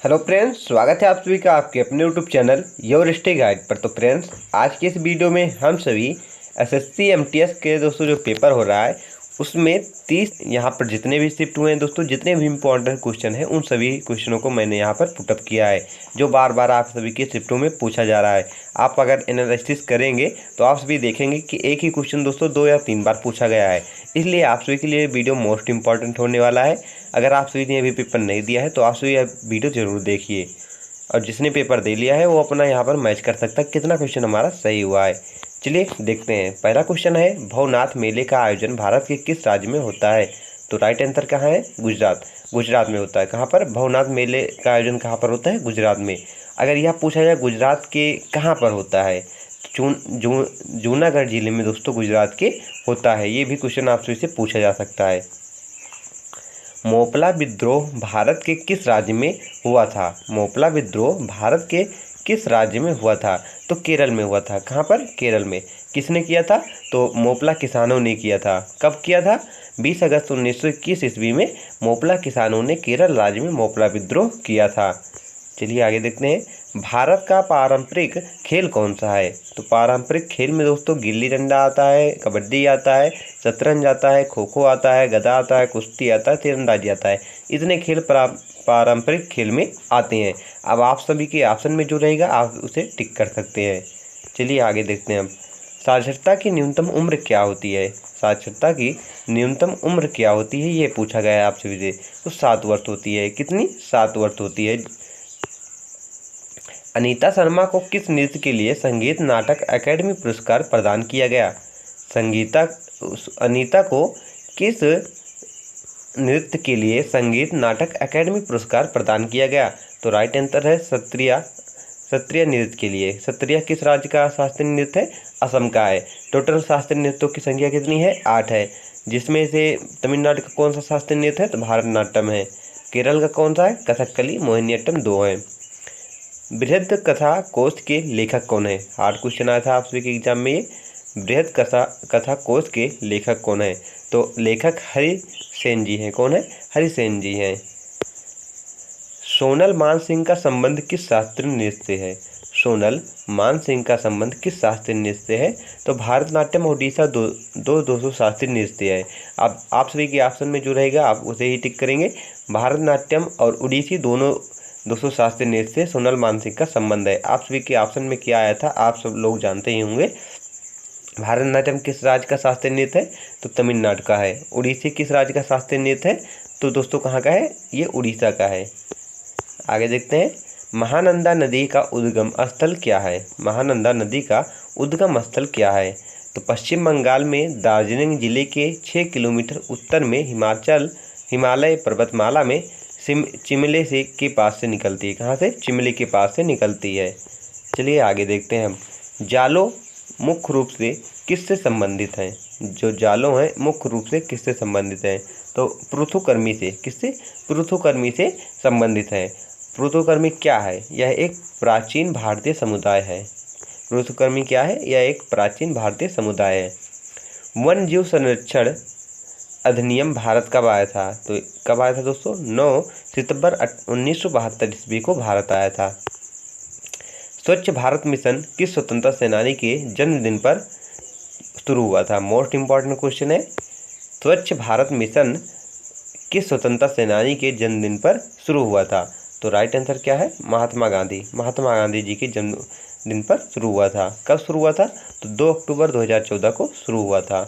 Hello friends, स्वागत है आप सभी का आपके अपने YouTube channel your study guide पर। तो फ्रेंड्स, आज के इस वीडियो में हम सभी एसएससी एमटीएस के दोस्तों जो पेपर हो रहा है उसमें 30 यहाँ पर जितने भी शिफ्ट हुए हैं दोस्तों, जितने भी इम्पोर्टेंट क्वेश्चन हैं उन सभी क्वेश्चनों को मैंने यहाँ पर पुटअप किया है, जो बार बार आप सभी के शिफ्टों में पूछा जा रहा है। आप अगर एनालिसिस करेंगे तो आप सभी देखेंगे कि एक ही क्वेश्चन दोस्तों 2 या 3 बार पूछा गया है, इसलिए आप सभी के लिए वीडियो मोस्ट इंपॉर्टेंट होने वाला है। अगर आप सभी ने अभी पेपर नहीं दिया है तो आप सभी यह वीडियो ज़रूर देखिए, और जिसने पेपर दे लिया है वो अपना यहाँ पर मैच कर सकता है कितना क्वेश्चन हमारा सही हुआ है। चलिए देखते हैं। पहला क्वेश्चन है, भवनाथ मेले का आयोजन भारत के किस राज्य में होता है? तो राइट आंसर कहाँ है? गुजरात। गुजरात में होता है। कहाँ पर? भवनाथ मेले का आयोजन कहाँ पर होता है? गुजरात में। अगर यह पूछा जाए गुजरात के कहाँ पर होता है, जूनागढ़ जिले में दोस्तों गुजरात के होता है। ये भी क्वेश्चन आपसे इसे पूछा जा सकता है। मोपला विद्रोह भारत के किस राज्य में हुआ था? मोपला विद्रोह भारत के किस राज्य में हुआ था? तो केरल में हुआ था। कहाँ पर? केरल में। किसने किया था? तो मोपला किसानों ने किया था। कब किया था? 20 अगस्त 1921 ईस्वी में मोपला किसानों ने केरल राज्य में मोपला विद्रोह किया था। चलिए आगे देखते हैं। भारत का पारंपरिक खेल कौन सा है? तो पारंपरिक खेल में दोस्तों गिल्ली डंडा आता है, कबड्डी आता है, शतरंज आता है, खो खो आता है, गदा आता है, कुश्ती आता है, तीरंदाजी आता है। इतने खेल पारंपरिक खेल में आते हैं। अब आप सभी के ऑप्शन में जो रहेगा आप उसे टिक कर सकते हैं। चलिए आगे देखते हैं हम। साक्षरता की न्यूनतम उम्र क्या होती है? साक्षरता की न्यूनतम उम्र क्या होती है, ये पूछा गया है आप सभी से। तो 7 वर्ष होती है। कितनी? 7 वर्ष होती है। अनीता शर्मा को किस नृत्य के लिए संगीत नाटक अकेडमी पुरस्कार प्रदान किया गया? अनीता को किस नृत्य के लिए संगीत नाटक अकेडमी पुरस्कार प्रदान किया गया? तो राइट आंसर है सत्रिया नृत्य के लिए। सत्रिया किस राज्य का शास्त्रीय नृत्य है? असम का है। टोटल शास्त्रीय नृत्यों की संख्या कितनी है? 8 है, जिसमें से तमिलनाडु का कौन सा शास्त्रीय नृत्य है? तो भारतनाट्यम है। केरल का कौन सा है? कथकली, मोहिनीअट्टम 2 है। बृहद कथा कोश के लेखक कौन है? हार्ड क्वेश्चन आया था आप सभी के एग्जाम में ये। बृहद कथा कोश के लेखक कौन है? तो लेखक हरि सेन जी हैं। कौन है? हरि सेन जी हैं। सोनल मानसिंह का संबंध किस शास्त्रीय नृत्य से है? सोनल मानसिंह का संबंध किस शास्त्रीय नृत्य से है? तो भारतनाट्यम ओडिशा दो शास्त्रीय नृत्य है। अब आप सभी के ऑप्शन में जो रहेगा आप उसे ही टिक करेंगे। भारतनाट्यम और ओडिसी दोनों 200 शास्त्रीय नृत्य से सोनल मानसिंह का संबंध है। आप सभी के ऑप्शन में क्या आया था आप सब लोग जानते ही होंगे। भारतनाट्यम किस राज्य का शास्त्रीय नृत्य है? तो तमिलनाडु का है। उड़ीसी किस राज्य का शास्त्रीय नृत्य है? तो दोस्तों कहाँ का है? ये उड़ीसा का है। आगे देखते हैं। महानंदा नदी का उद्गम स्थल क्या है? महानंदा नदी का उद्गम स्थल क्या है? तो पश्चिम बंगाल में दार्जिलिंग जिले के 6 किलोमीटर उत्तर में हिमालय पर्वतमाला में चिमले से के पास से निकलती है। कहाँ से? चिमले के पास से निकलती है। चलिए आगे देखते हैं हम। जालो मुख्य रूप से किससे संबंधित हैं? जो जालो हैं मुख्य रूप से किससे संबंधित हैं? तो पृथुकर्मी से। किससे? पृथुकर्मी से संबंधित है। पृथुकर्मी क्या है? यह एक प्राचीन भारतीय समुदाय है। पृथुकर्मी क्या है? यह एक प्राचीन भारतीय समुदाय है। वन जीव संरक्षण अधिनियम भारत कब आया था? तो कब आया था दोस्तों? 9 सितंबर 1972 ईस्वी को भारत आया था। स्वच्छ भारत मिशन किस स्वतंत्रता सेनानी के जन्मदिन पर शुरू हुआ था? मोस्ट इंपॉर्टेंट क्वेश्चन है। स्वच्छ भारत मिशन किस स्वतंत्रता सेनानी के जन्मदिन पर शुरू हुआ था? तो राइट आंसर क्या है? महात्मा गांधी जी के जन्मदिन पर शुरू हुआ था। कब शुरू हुआ था? तो 2 अक्टूबर 2014 को शुरू हुआ था।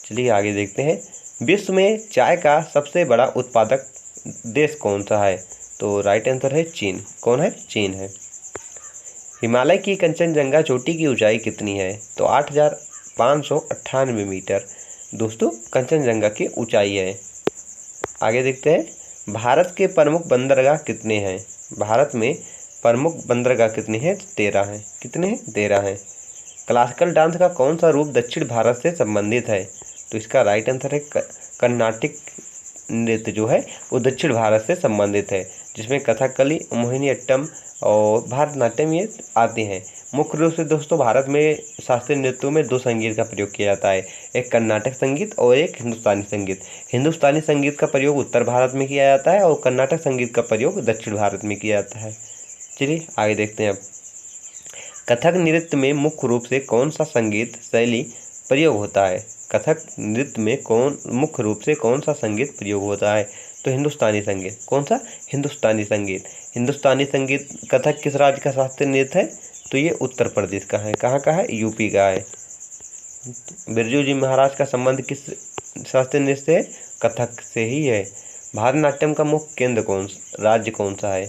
चलिए आगे देखते हैं। विश्व में चाय का सबसे बड़ा उत्पादक देश कौन सा है? तो राइट आंसर है चीन। कौन है? चीन है। हिमालय की कंचनजंगा चोटी की ऊंचाई कितनी है? तो 8,598 मीटर दोस्तों कंचनजंगा की ऊंचाई है। आगे देखते हैं। भारत के प्रमुख बंदरगाह कितने हैं? भारत में प्रमुख बंदरगाह कितने हैं? 13 हैं। कितने हैं? 13 हैं। क्लासिकल डांस का कौन सा रूप दक्षिण भारत से संबंधित है? तो इसका राइट आंसर है कर्नाटिक नृत्य जो है वो दक्षिण भारत से संबंधित है, जिसमें कथकली, मोहिनीअट्टम और भारतनाट्यम ये आते हैं। मुख्य रूप से दोस्तों भारत में शास्त्रीय नृत्यों में दो संगीत का प्रयोग किया जाता है, एक कर्नाटक संगीत और एक हिंदुस्तानी संगीत। हिंदुस्तानी संगीत का प्रयोग उत्तर भारत में किया जाता है और कर्नाटक संगीत का प्रयोग दक्षिण भारत में किया जाता है। चलिए आगे देखते हैं अब। कथक नृत्य में मुख्य रूप से कौन सा संगीत शैली प्रयोग होता है? कथक नृत्य में मुख्य रूप से कौन सा संगीत प्रयोग होता है? तो हिंदुस्तानी संगीत। कौन सा? हिंदुस्तानी संगीत। हिंदुस्तानी संगीत कथक किस राज्य का शास्त्रीय नृत्य है? तो ये उत्तर प्रदेश का है। कहाँ का है? यूपी का है। बिरजू जी महाराज का संबंध किस शास्त्रीय नृत्य से है? कथक से ही है। भारतनाट्यम का मुख्य केंद्र राज्य कौन सा है?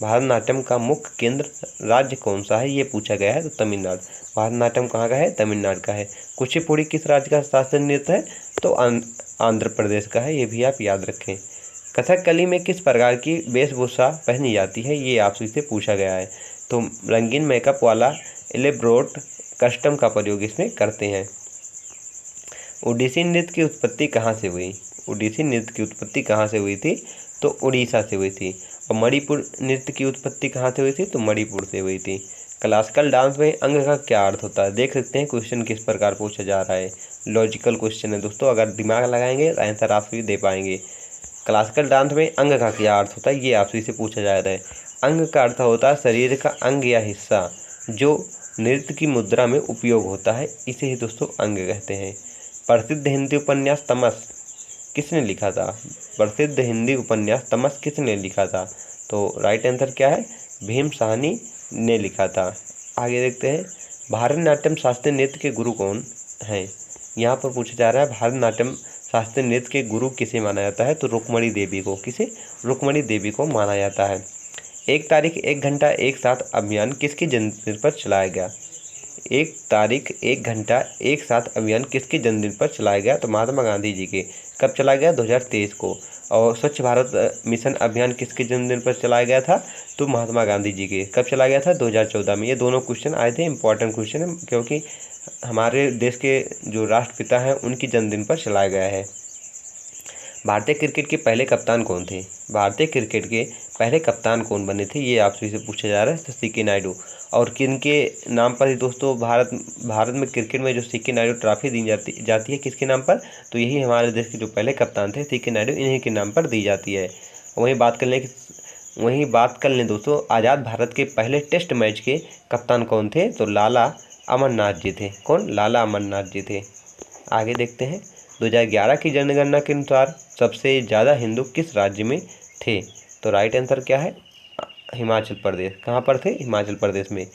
भारतनाट्यम का मुख्य केंद्र राज्य कौन सा है, ये पूछा गया है। तो तमिलनाडु। भारतनाट्यम कहाँ का है? तमिलनाडु का है। कुचिपुड़ी किस राज्य का शास्त्रीय नृत्य है? तो आंध्र प्रदेश का है। ये भी आप याद रखें। कथकली में किस प्रकार की वेशभूषा पहनी जाती है, ये आपसे से पूछा गया है। तो रंगीन मेकअप वाला एलेब्रोट कस्टम का प्रयोग इसमें करते हैं। ओडिसी नृत्य की उत्पत्ति कहाँ से हुई? ओडिसी नृत्य की उत्पत्ति कहाँ से हुई थी? तो उड़ीसा से हुई थी। और मणिपुर नृत्य की उत्पत्ति कहाँ से हुई थी? तो मणिपुर से हुई थी। क्लासिकल डांस में अंग का क्या अर्थ होता है? देख सकते हैं क्वेश्चन किस प्रकार पूछा जा रहा है। लॉजिकल क्वेश्चन है दोस्तों, अगर दिमाग लगाएंगे तो आंसर आप भी दे पाएंगे। क्लासिकल डांस में अंग का क्या अर्थ होता है, ये आपसे से पूछा जा रहा है। अंग का अर्थ होता है शरीर का अंग या हिस्सा जो नृत्य की मुद्रा में उपयोग होता है, इसे ही दोस्तों अंग कहते हैं। प्रसिद्ध हिंदी उपन्यास तमस किसने लिखा था? प्रसिद्ध हिंदी उपन्यास तमस किसने लिखा था? तो राइट आंसर क्या है? भीम साहनी ने लिखा था। आगे देखते हैं। भारतनाट्यम शास्त्रीय नृत्य के गुरु कौन हैं? यहाँ पर पूछा जा रहा है भारतनाट्यम शास्त्रीय नृत्य के गुरु किसे माना जाता है? तो रुक्मणी देवी को। किसे? रुक्मणी देवी को माना जाता है। एक तारीख एक घंटा एक साथ अभियान किसके जन्मदिन पर चलाया गया? एक तारीख एक घंटा एक साथ अभियान किसके जन्मदिन पर चलाया गया? तो महात्मा गांधी जी के। कब चलाया गया? 2023 को। और स्वच्छ भारत मिशन अभियान किसके जन्मदिन पर चलाया गया था? तो महात्मा गांधी जी के। कब चलाया गया था? 2014 में। ये दोनों क्वेश्चन आए थे, इंपॉर्टेंट क्वेश्चन है, क्योंकि हमारे देश के जो राष्ट्रपिता हैं उनकी जन्मदिन पर चलाया गया है। भारतीय क्रिकेट के पहले कप्तान कौन थे? भारतीय क्रिकेट के पहले कप्तान कौन बने थे, ये आपसे पूछा जा रहा है। तो सी के नायडू। और किनके नाम पर ही दोस्तों भारत में क्रिकेट में जो सी के नायडू ट्रॉफी दी जाती है, किसके नाम पर? तो यही हमारे देश के जो पहले कप्तान थे सी के नायडू, इन्हीं के नाम पर दी जाती है। वहीं बात कर लें दोस्तों, आज़ाद भारत के पहले टेस्ट मैच के कप्तान कौन थे? तो लाला अमरनाथ जी थे। कौन? लाला अमरनाथ जी थे। आगे देखते हैं। 2011 की जनगणना के अनुसार सबसे ज़्यादा हिंदू किस राज्य में थे? तो राइट आंसर क्या है? हिमाचल प्रदेश। कहाँ पर थे? हिमाचल प्रदेश में।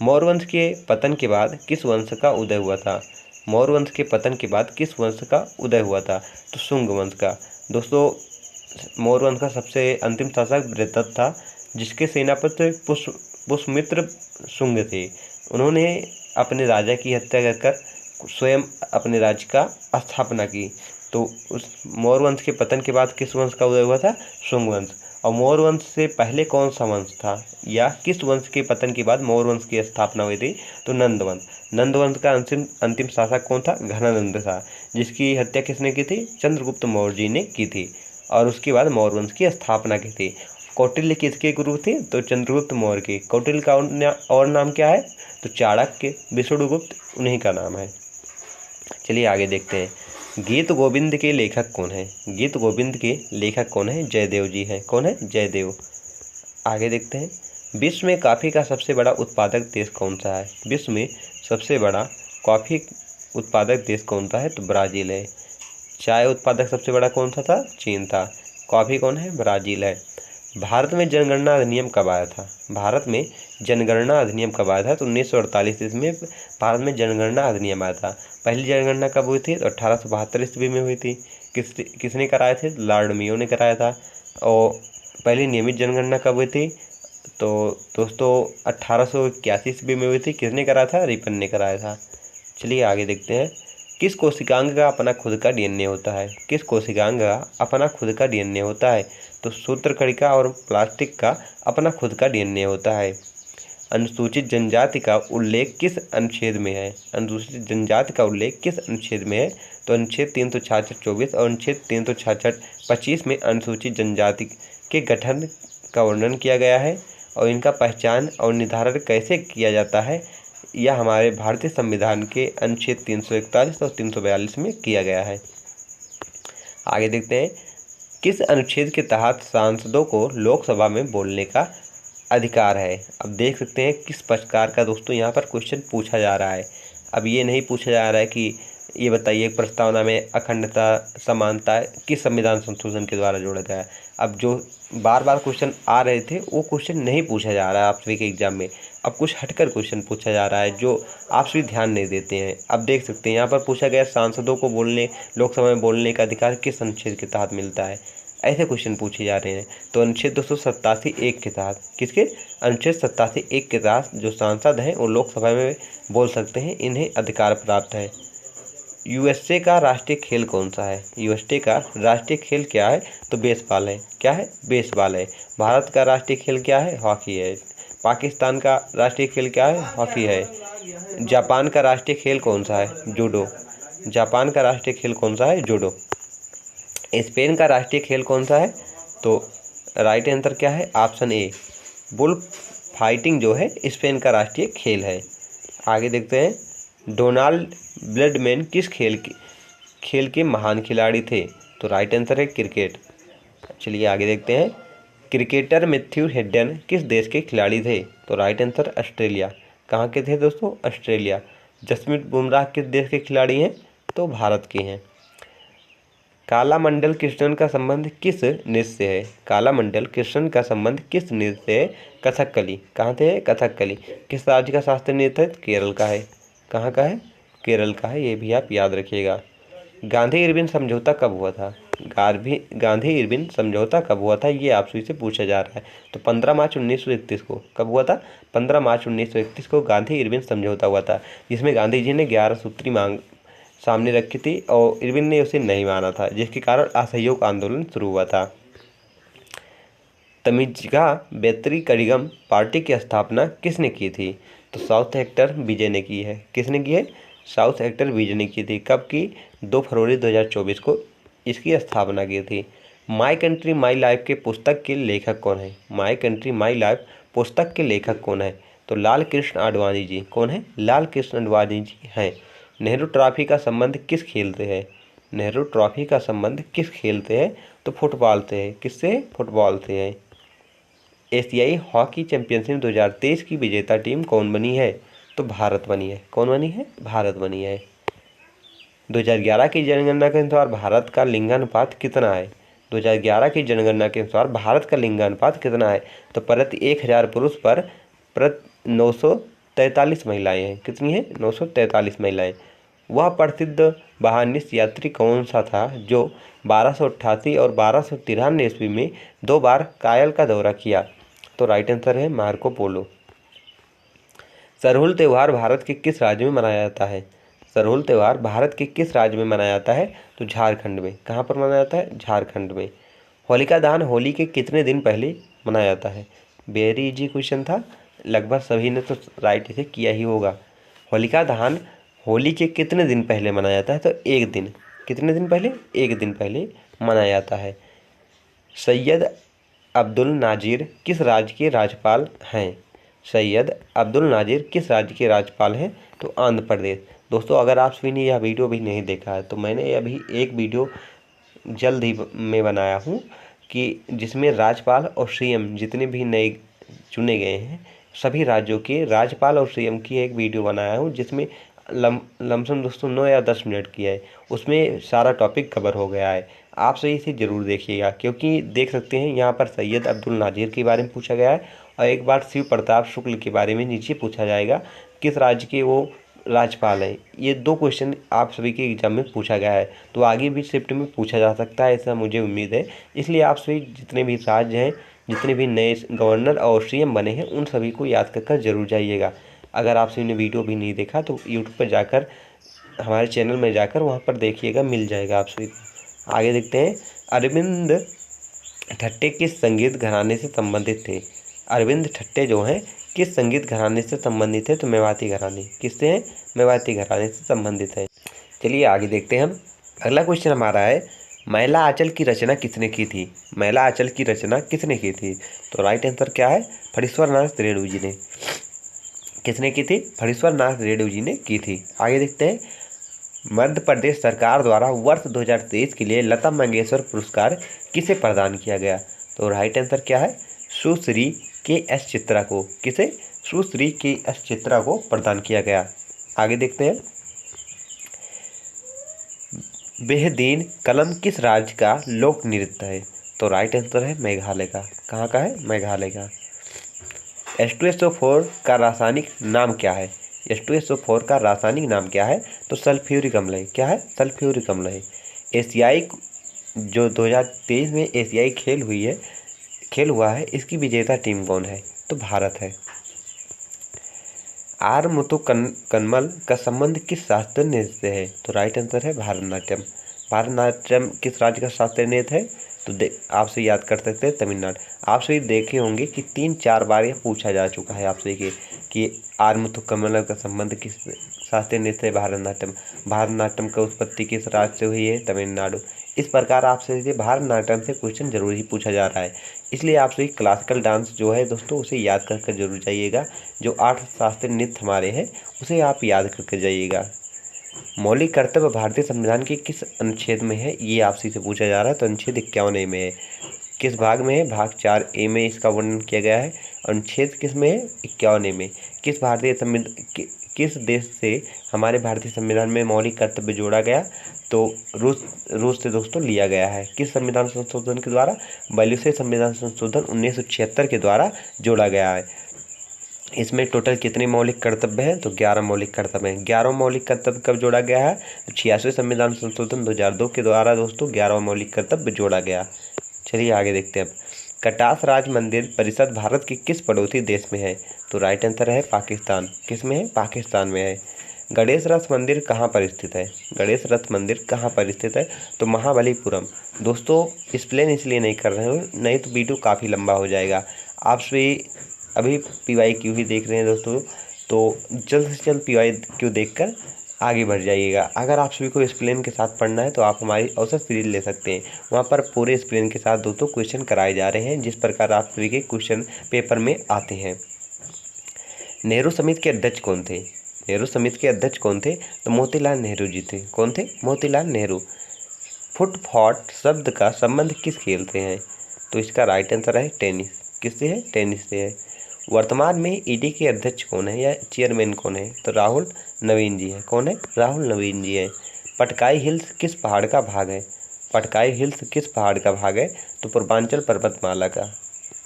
मौर्य वंश के पतन के बाद किस वंश का उदय हुआ था? मौर्य वंश के पतन के बाद किस वंश का उदय हुआ था? तो शुंग वंश का। दोस्तों मौर्य वंश का सबसे अंतिम शासक बृहदत्त था, जिसके सेनापति पुष्यमित्र शुंग थे। उन्होंने अपने राजा की हत्या कर स्वयं अपने राज्य का स्थापना की। तो उस मौर्य वंश के पतन के बाद किस वंश का उदय हुआ था? शुंग वंश। और मौर्य वंश से पहले कौन सा वंश था, या किस वंश के पतन के बाद मौर्य वंश की स्थापना हुई थी? तो नंद वंश। नंद वंश का अंतिम शासक कौन था? घनानंद था, जिसकी हत्या किसने की थी? चंद्रगुप्त मौर्य जी ने की थी, और उसके बाद मौर्य वंश की स्थापना की थी। कौटिल्य किसके गुरु थे? तो चंद्रगुप्त मौर्य के। कौटिल्य का और नाम क्या है? तो चाणक्य, विष्णुगुप्त, उन्हीं का नाम है। चलिए आगे देखते हैं। गीत गोविंद के लेखक कौन है? गीत गोविंद के लेखक कौन है? जयदेव जी हैं। कौन है? जयदेव। आगे देखते हैं। विश्व में कॉफ़ी का सबसे बड़ा उत्पादक देश कौन सा है? विश्व में सबसे बड़ा कॉफ़ी उत्पादक देश कौन सा है? तो ब्राज़ील है। चाय उत्पादक सबसे बड़ा कौन सा था? चीन था। कॉफ़ी कौन है? ब्राज़ील है। भारत में जनगणना अधिनियम कब आया था? भारत में जनगणना अधिनियम कब आया था? तो 1948 ईस्वी में भारत में जनगणना अधिनियम आया था। पहली जनगणना कब हुई थी? तो 1872 ईस्वी में हुई थी। किसने कराए थे? लॉर्ड मेयो ने कराया था। और पहली नियमित जनगणना कब हुई थी? तो दोस्तों 1881 ईस्वी में हुई थी। किसने कराया था? रिपन ने कराया था। चलिए आगे देखते हैं। किस कोशिकांग का अपना खुद का डीएनए होता है? किस कोशिकांग का अपना खुद का डीएनए होता है? तो सूत्रकणिका और प्लास्टिक का अपना खुद का डीएनए होता है। अनुसूचित जनजाति का उल्लेख किस अनुच्छेद में है? अनुसूचित जनजाति का उल्लेख किस अनुच्छेद में है? तो अनुच्छेद 366 24 और अनुच्छेद 366 25 में अनुसूचित जनजाति के गठन का वर्णन किया गया है और इनका पहचान और निर्धारण कैसे किया जाता है यह हमारे भारतीय संविधान के अनुच्छेद 341 और 342 में किया गया है। आगे देखते हैं, किस अनुच्छेद के तहत सांसदों को लोकसभा में बोलने का अधिकार है। अब देख सकते हैं किस प्रकार का दोस्तों यहाँ पर क्वेश्चन पूछा जा रहा है। अब ये नहीं पूछा जा रहा है कि ये बताइए प्रस्तावना में अखंडता समानता किस संविधान संशोधन के द्वारा जोड़ा गया है। अब जो बार बार क्वेश्चन आ रहे थे वो क्वेश्चन नहीं पूछा जा रहा है आप सभी के एग्जाम में। अब कुछ हटकर क्वेश्चन पूछा जा रहा है जो आप सभी ध्यान नहीं देते हैं। अब देख सकते हैं यहाँ पर पूछा गया सांसदों को लोकसभा में बोलने का अधिकार किस अनुच्छेद के तहत मिलता है, ऐसे क्वेश्चन पूछे जा रहे हैं। तो अनुच्छेद 287(1) के तहत, किसके, अनुच्छेद 87(1) के तहत जो सांसद हैं वो लोकसभा में बोल सकते हैं, इन्हें अधिकार प्राप्त है। यूएसए का राष्ट्रीय खेल कौन सा है। यूएसए का राष्ट्रीय खेल क्या है, तो बेसबॉल है। क्या है, बेसबॉल है। भारत का राष्ट्रीय खेल क्या है, हॉकी है। पाकिस्तान का राष्ट्रीय खेल क्या है, हॉकी है। जापान का राष्ट्रीय खेल कौन सा है, जूडो। जापान का राष्ट्रीय खेल कौन सा है, जूडो। स्पेन का राष्ट्रीय खेल कौन सा है, तो राइट आंसर क्या है, ऑप्शन ए, बुल फाइटिंग जो है स्पेन का राष्ट्रीय खेल है। आगे देखते हैं, डोनाल्ड ब्रैडमैन किस खेल के महान खिलाड़ी थे, तो राइट आंसर है क्रिकेट। चलिए आगे देखते हैं, क्रिकेटर मैथ्यू हेडन किस देश के खिलाड़ी थे, तो राइट आंसर ऑस्ट्रेलिया। कहाँ के थे दोस्तों, ऑस्ट्रेलिया। जसप्रीत बुमराह किस देश के खिलाड़ी हैं, तो भारत के हैं। कालामंडल कृष्णन का संबंध किस नृत्य से है। कालामंडल कृष्णन का संबंध किस नृत्य से है, कथकली। कहाँ से है, कथकली। किस राज्य का शास्त्रीय नृत्य है, केरल का है। कहाँ का है, केरल का है, ये भी आप याद रखिएगा। गांधी इरविन समझौता कब हुआ था। गांधी इरविन समझौता कब हुआ था, ये आपसे से पूछा जा रहा है। तो 15 मार्च 1931 को कब हुआ था, 15 मार्च 1931 को गांधी इरविन समझौता हुआ था, जिसमें गांधी जी ने 11 सूत्री मांग सामने रखी थी और इरविन ने उसे नहीं माना था, जिसके कारण असहयोग आंदोलन शुरू हुआ था। तमिज़ा बेतरी कड़िगम पार्टी की स्थापना किसने की थी, तो साउथ हेक्टर विजय ने की है। किसने की है, साउथ हेक्टर विजय ने की थी। कब की, 2 फरवरी 2024 को इसकी स्थापना की थी। माई कंट्री माई लाइफ के पुस्तक के लेखक कौन है। माई कंट्री माई लाइफ पुस्तक के लेखक कौन है, तो लाल कृष्ण आडवाणी जी। कौन है, लाल कृष्ण आडवाणी जी हैं। नेहरू ट्रॉफी का संबंध किस खेल से है। नेहरू ट्रॉफी का संबंध किस खेल से है, तो फुटबॉल से है। किससे, फुटबॉल से है। एशियाई हॉकी चैंपियनशिप 2023 की विजेता टीम कौन बनी है, तो भारत बनी है। कौन बनी है, भारत बनी है। 2011 की जनगणना के अनुसार भारत का लिंगानुपात कितना है। 2011 की जनगणना के अनुसार भारत का लिंगानुपात कितना है, तो प्रति 1000 पुरुष पर प्रति 943 महिलाएं हैं। कितनी है, 943 महिलाएं। वह प्रसिद्ध बहानिस यात्री कौन सा था जो 1288 और 1293 ईस्वी में 2 बार कायल का दौरा किया, तो राइट आंसर है मार्को पोलो। सरहुल त्यौहार भारत के किस राज्य में मनाया जाता है। सरहुल त्यौहार भारत के किस राज्य में मनाया जाता है, तो झारखंड में। कहाँ पर मनाया जाता है, झारखंड में। होलिका दहन होली के कितने दिन पहले मनाया जाता है। वेरी इजी क्वेश्चन था, लगभग सभी ने तो राइट इसे किया ही होगा। होलिका दहन होली के कितने दिन पहले मनाया जाता है, तो 1 दिन। कितने दिन पहले, 1 दिन पहले मनाया जाता है। सैयद अब्दुल नाजिर किस राज्य के राज्यपाल हैं। सैयद अब्दुल नाजिर किस राज्य के राज्यपाल हैं, तो आंध्र प्रदेश। दोस्तों अगर आप सभी ने यह वीडियो भी नहीं देखा है तो मैंने अभी एक वीडियो जल्द ही में बनाया हूँ कि जिसमें राज्यपाल और सीएम जितने भी नए चुने गए हैं सभी राज्यों के राज्यपाल और सीएम की एक वीडियो बनाया हूँ, जिसमें लमसम दोस्तों 9 या 10 मिनट की है। उसमें सारा टॉपिक कवर हो गया है। आप सही इसे ज़रूर देखिएगा, क्योंकि देख सकते हैं यहाँ पर सैयद अब्दुल नाजिर के बारे में पूछा गया है और एक बार शिव प्रताप शुक्ल के बारे में नीचे पूछा जाएगा किस राज्य के वो राज्यपाल हैं। ये 2 क्वेश्चन आप सभी के एग्जाम में पूछा गया है, तो आगे भी शिफ्ट में पूछा जा सकता है, ऐसा मुझे उम्मीद है। इसलिए आप सभी जितने भी राज्य हैं, जितने भी नए गवर्नर और सीएम बने हैं, उन सभी को याद कर जरूर जाइएगा। अगर आप सभी ने वीडियो भी नहीं देखा तो यूट्यूब पर जाकर हमारे चैनल में जाकर वहाँ पर देखिएगा, मिल जाएगा आप सभी को। आगे देखते हैं, अरविंद ठट्टे किस संगीत घराने से संबंधित थे। अरविंद ठट्टे जो हैं किस संगीत घराने से संबंधित है, तो मेवाती घराने। किससे हैं, मेवाती घराने से संबंधित है। चलिए आगे देखते हैं हम, अगला क्वेश्चन हमारा है, महिला आंचल की रचना किसने की थी? महिला आंचल की रचना किसने की थी? तो राइट आंसर क्या है? फणीश्वर नाथ रेणु जी ने। किसने की थी? फणीश्वर नाथ रेणु जी ने की थी। आगे देखते हैं, मध्य प्रदेश सरकार द्वारा वर्ष 2023 के लिए लता मंगेशकर पुरस्कार किसे प्रदान किया गया? तो राइट आंसर क्या है? सुश्री के एस चित्रा को। किसे? सुश्री के एस चित्रा को प्रदान किया गया। आगे देखते हैं, बेहदीन कलम किस राज्य का लोक नृत्य है? तो राइट आंसर है मेघालय का। कहाँ का है? मेघालय का। H2SO4 का रासायनिक नाम क्या है? H2SO4 का रासायनिक नाम क्या है? तो सल्फ्यूरिक अम्ल है। क्या है? सल्फ्यूरिक अम्ल है। एशियाई जो 2023 में एशियाई खेल हुआ है, इसकी विजेता टीम कौन है? तो भारत है। आर मुथुकन्मल का संबंध किस शास्त्रीय नृत्य से है? तो राइट आंसर है भारतनाट्यम। भारतनाट्यम किस राज्य का शास्त्रीय नृत्य है? तो आपसे याद कर सकते हैं तमिलनाडु। आप सभी देखे होंगे कि 3-4 बार यह पूछा जा चुका है आपसे कि आर मुथुकन्मल का संबंध किस शास्त्रीय नृत्य है? भारतनाट्यम। भारतनाट्यम का उत्पत्ति किस राज्य से हुई है? तमिलनाडु। इस प्रकार आपसे भारतनाट्यम से क्वेश्चन जरूर ही पूछा जा रहा है, इसलिए आप सभी क्लासिकल डांस जो है दोस्तों उसे याद करके जरूर जाइएगा। जो 8 शास्त्रीय नृत्य हमारे हैं उसे आप याद करके जाइएगा। मौलिक कर्तव्य भारतीय संविधान के किस अनुच्छेद में है? ये आपसे से पूछा जा रहा है। तो अनुच्छेद 51A में है। किस भाग में है? भाग 4A में इसका वर्णन किया गया है। अनुच्छेद किस में है? 51A में। किस देश से हमारे भारतीय संविधान में मौलिक कर्तव्य जोड़ा गया? तो रूस से दोस्तों लिया गया है। किस संविधान संशोधन के द्वारा? 42वें संविधान संशोधन 1976 के द्वारा जोड़ा गया है। इसमें टोटल कितने मौलिक कर्तव्य हैं? तो 11 मौलिक कर्तव्य हैं। 11 मौलिक कर्तव्य कब जोड़ा गया है? तो 86वें संविधान संशोधन 2002 के द्वारा दोस्तों 11 मौलिक कर्तव्य जोड़ा गया। चलिए आगे देखते हैं अब, कटास राज मंदिर परिषद भारत के किस पड़ोसी देश में है? तो राइट आंसर है पाकिस्तान। किस में है? पाकिस्तान में है। गणेश रथ मंदिर कहाँ पर स्थित है? गणेश रथ मंदिर कहाँ पर स्थित है? तो महाबलीपुरम। दोस्तों एक्सप्लेन इसलिए नहीं कर रहे हो, नहीं तो वीडियो काफ़ी लंबा हो जाएगा। आप सभी अभी PYQ ही देख रहे हैं दोस्तों, तो जल्द से जल्द PYQ देखकर आगे बढ़ जाइएगा। अगर आप सभी को एक्सप्लेन के साथ पढ़ना है तो आप हमारी औसत सीरीज ले सकते हैं। वहाँ पर पूरे एक्सप्लेन के साथ दोस्तों क्वेश्चन कराए जा रहे हैं, जिस प्रकार आप सभी के क्वेश्चन पेपर में आते हैं। नेहरू समिति के अध्यक्ष कौन थे? नेहरू समिति के अध्यक्ष कौन थे? तो मोतीलाल नेहरू जी थे। कौन थे? मोतीलाल नेहरू। फुटफॉट शब्द का संबंध किस खेल से है? तो इसका राइट आंसर है टेनिस। किससे है? टेनिस से है। वर्तमान में ED के अध्यक्ष कौन है या चेयरमैन कौन है? तो राहुल नवीन जी है। कौन है? राहुल नवीन जी है। पटकाई हिल्स किस पहाड़ का भाग है? पटकाई हिल्स किस पहाड़ का भाग है? तो पूर्वांचल पर्वतमाला का।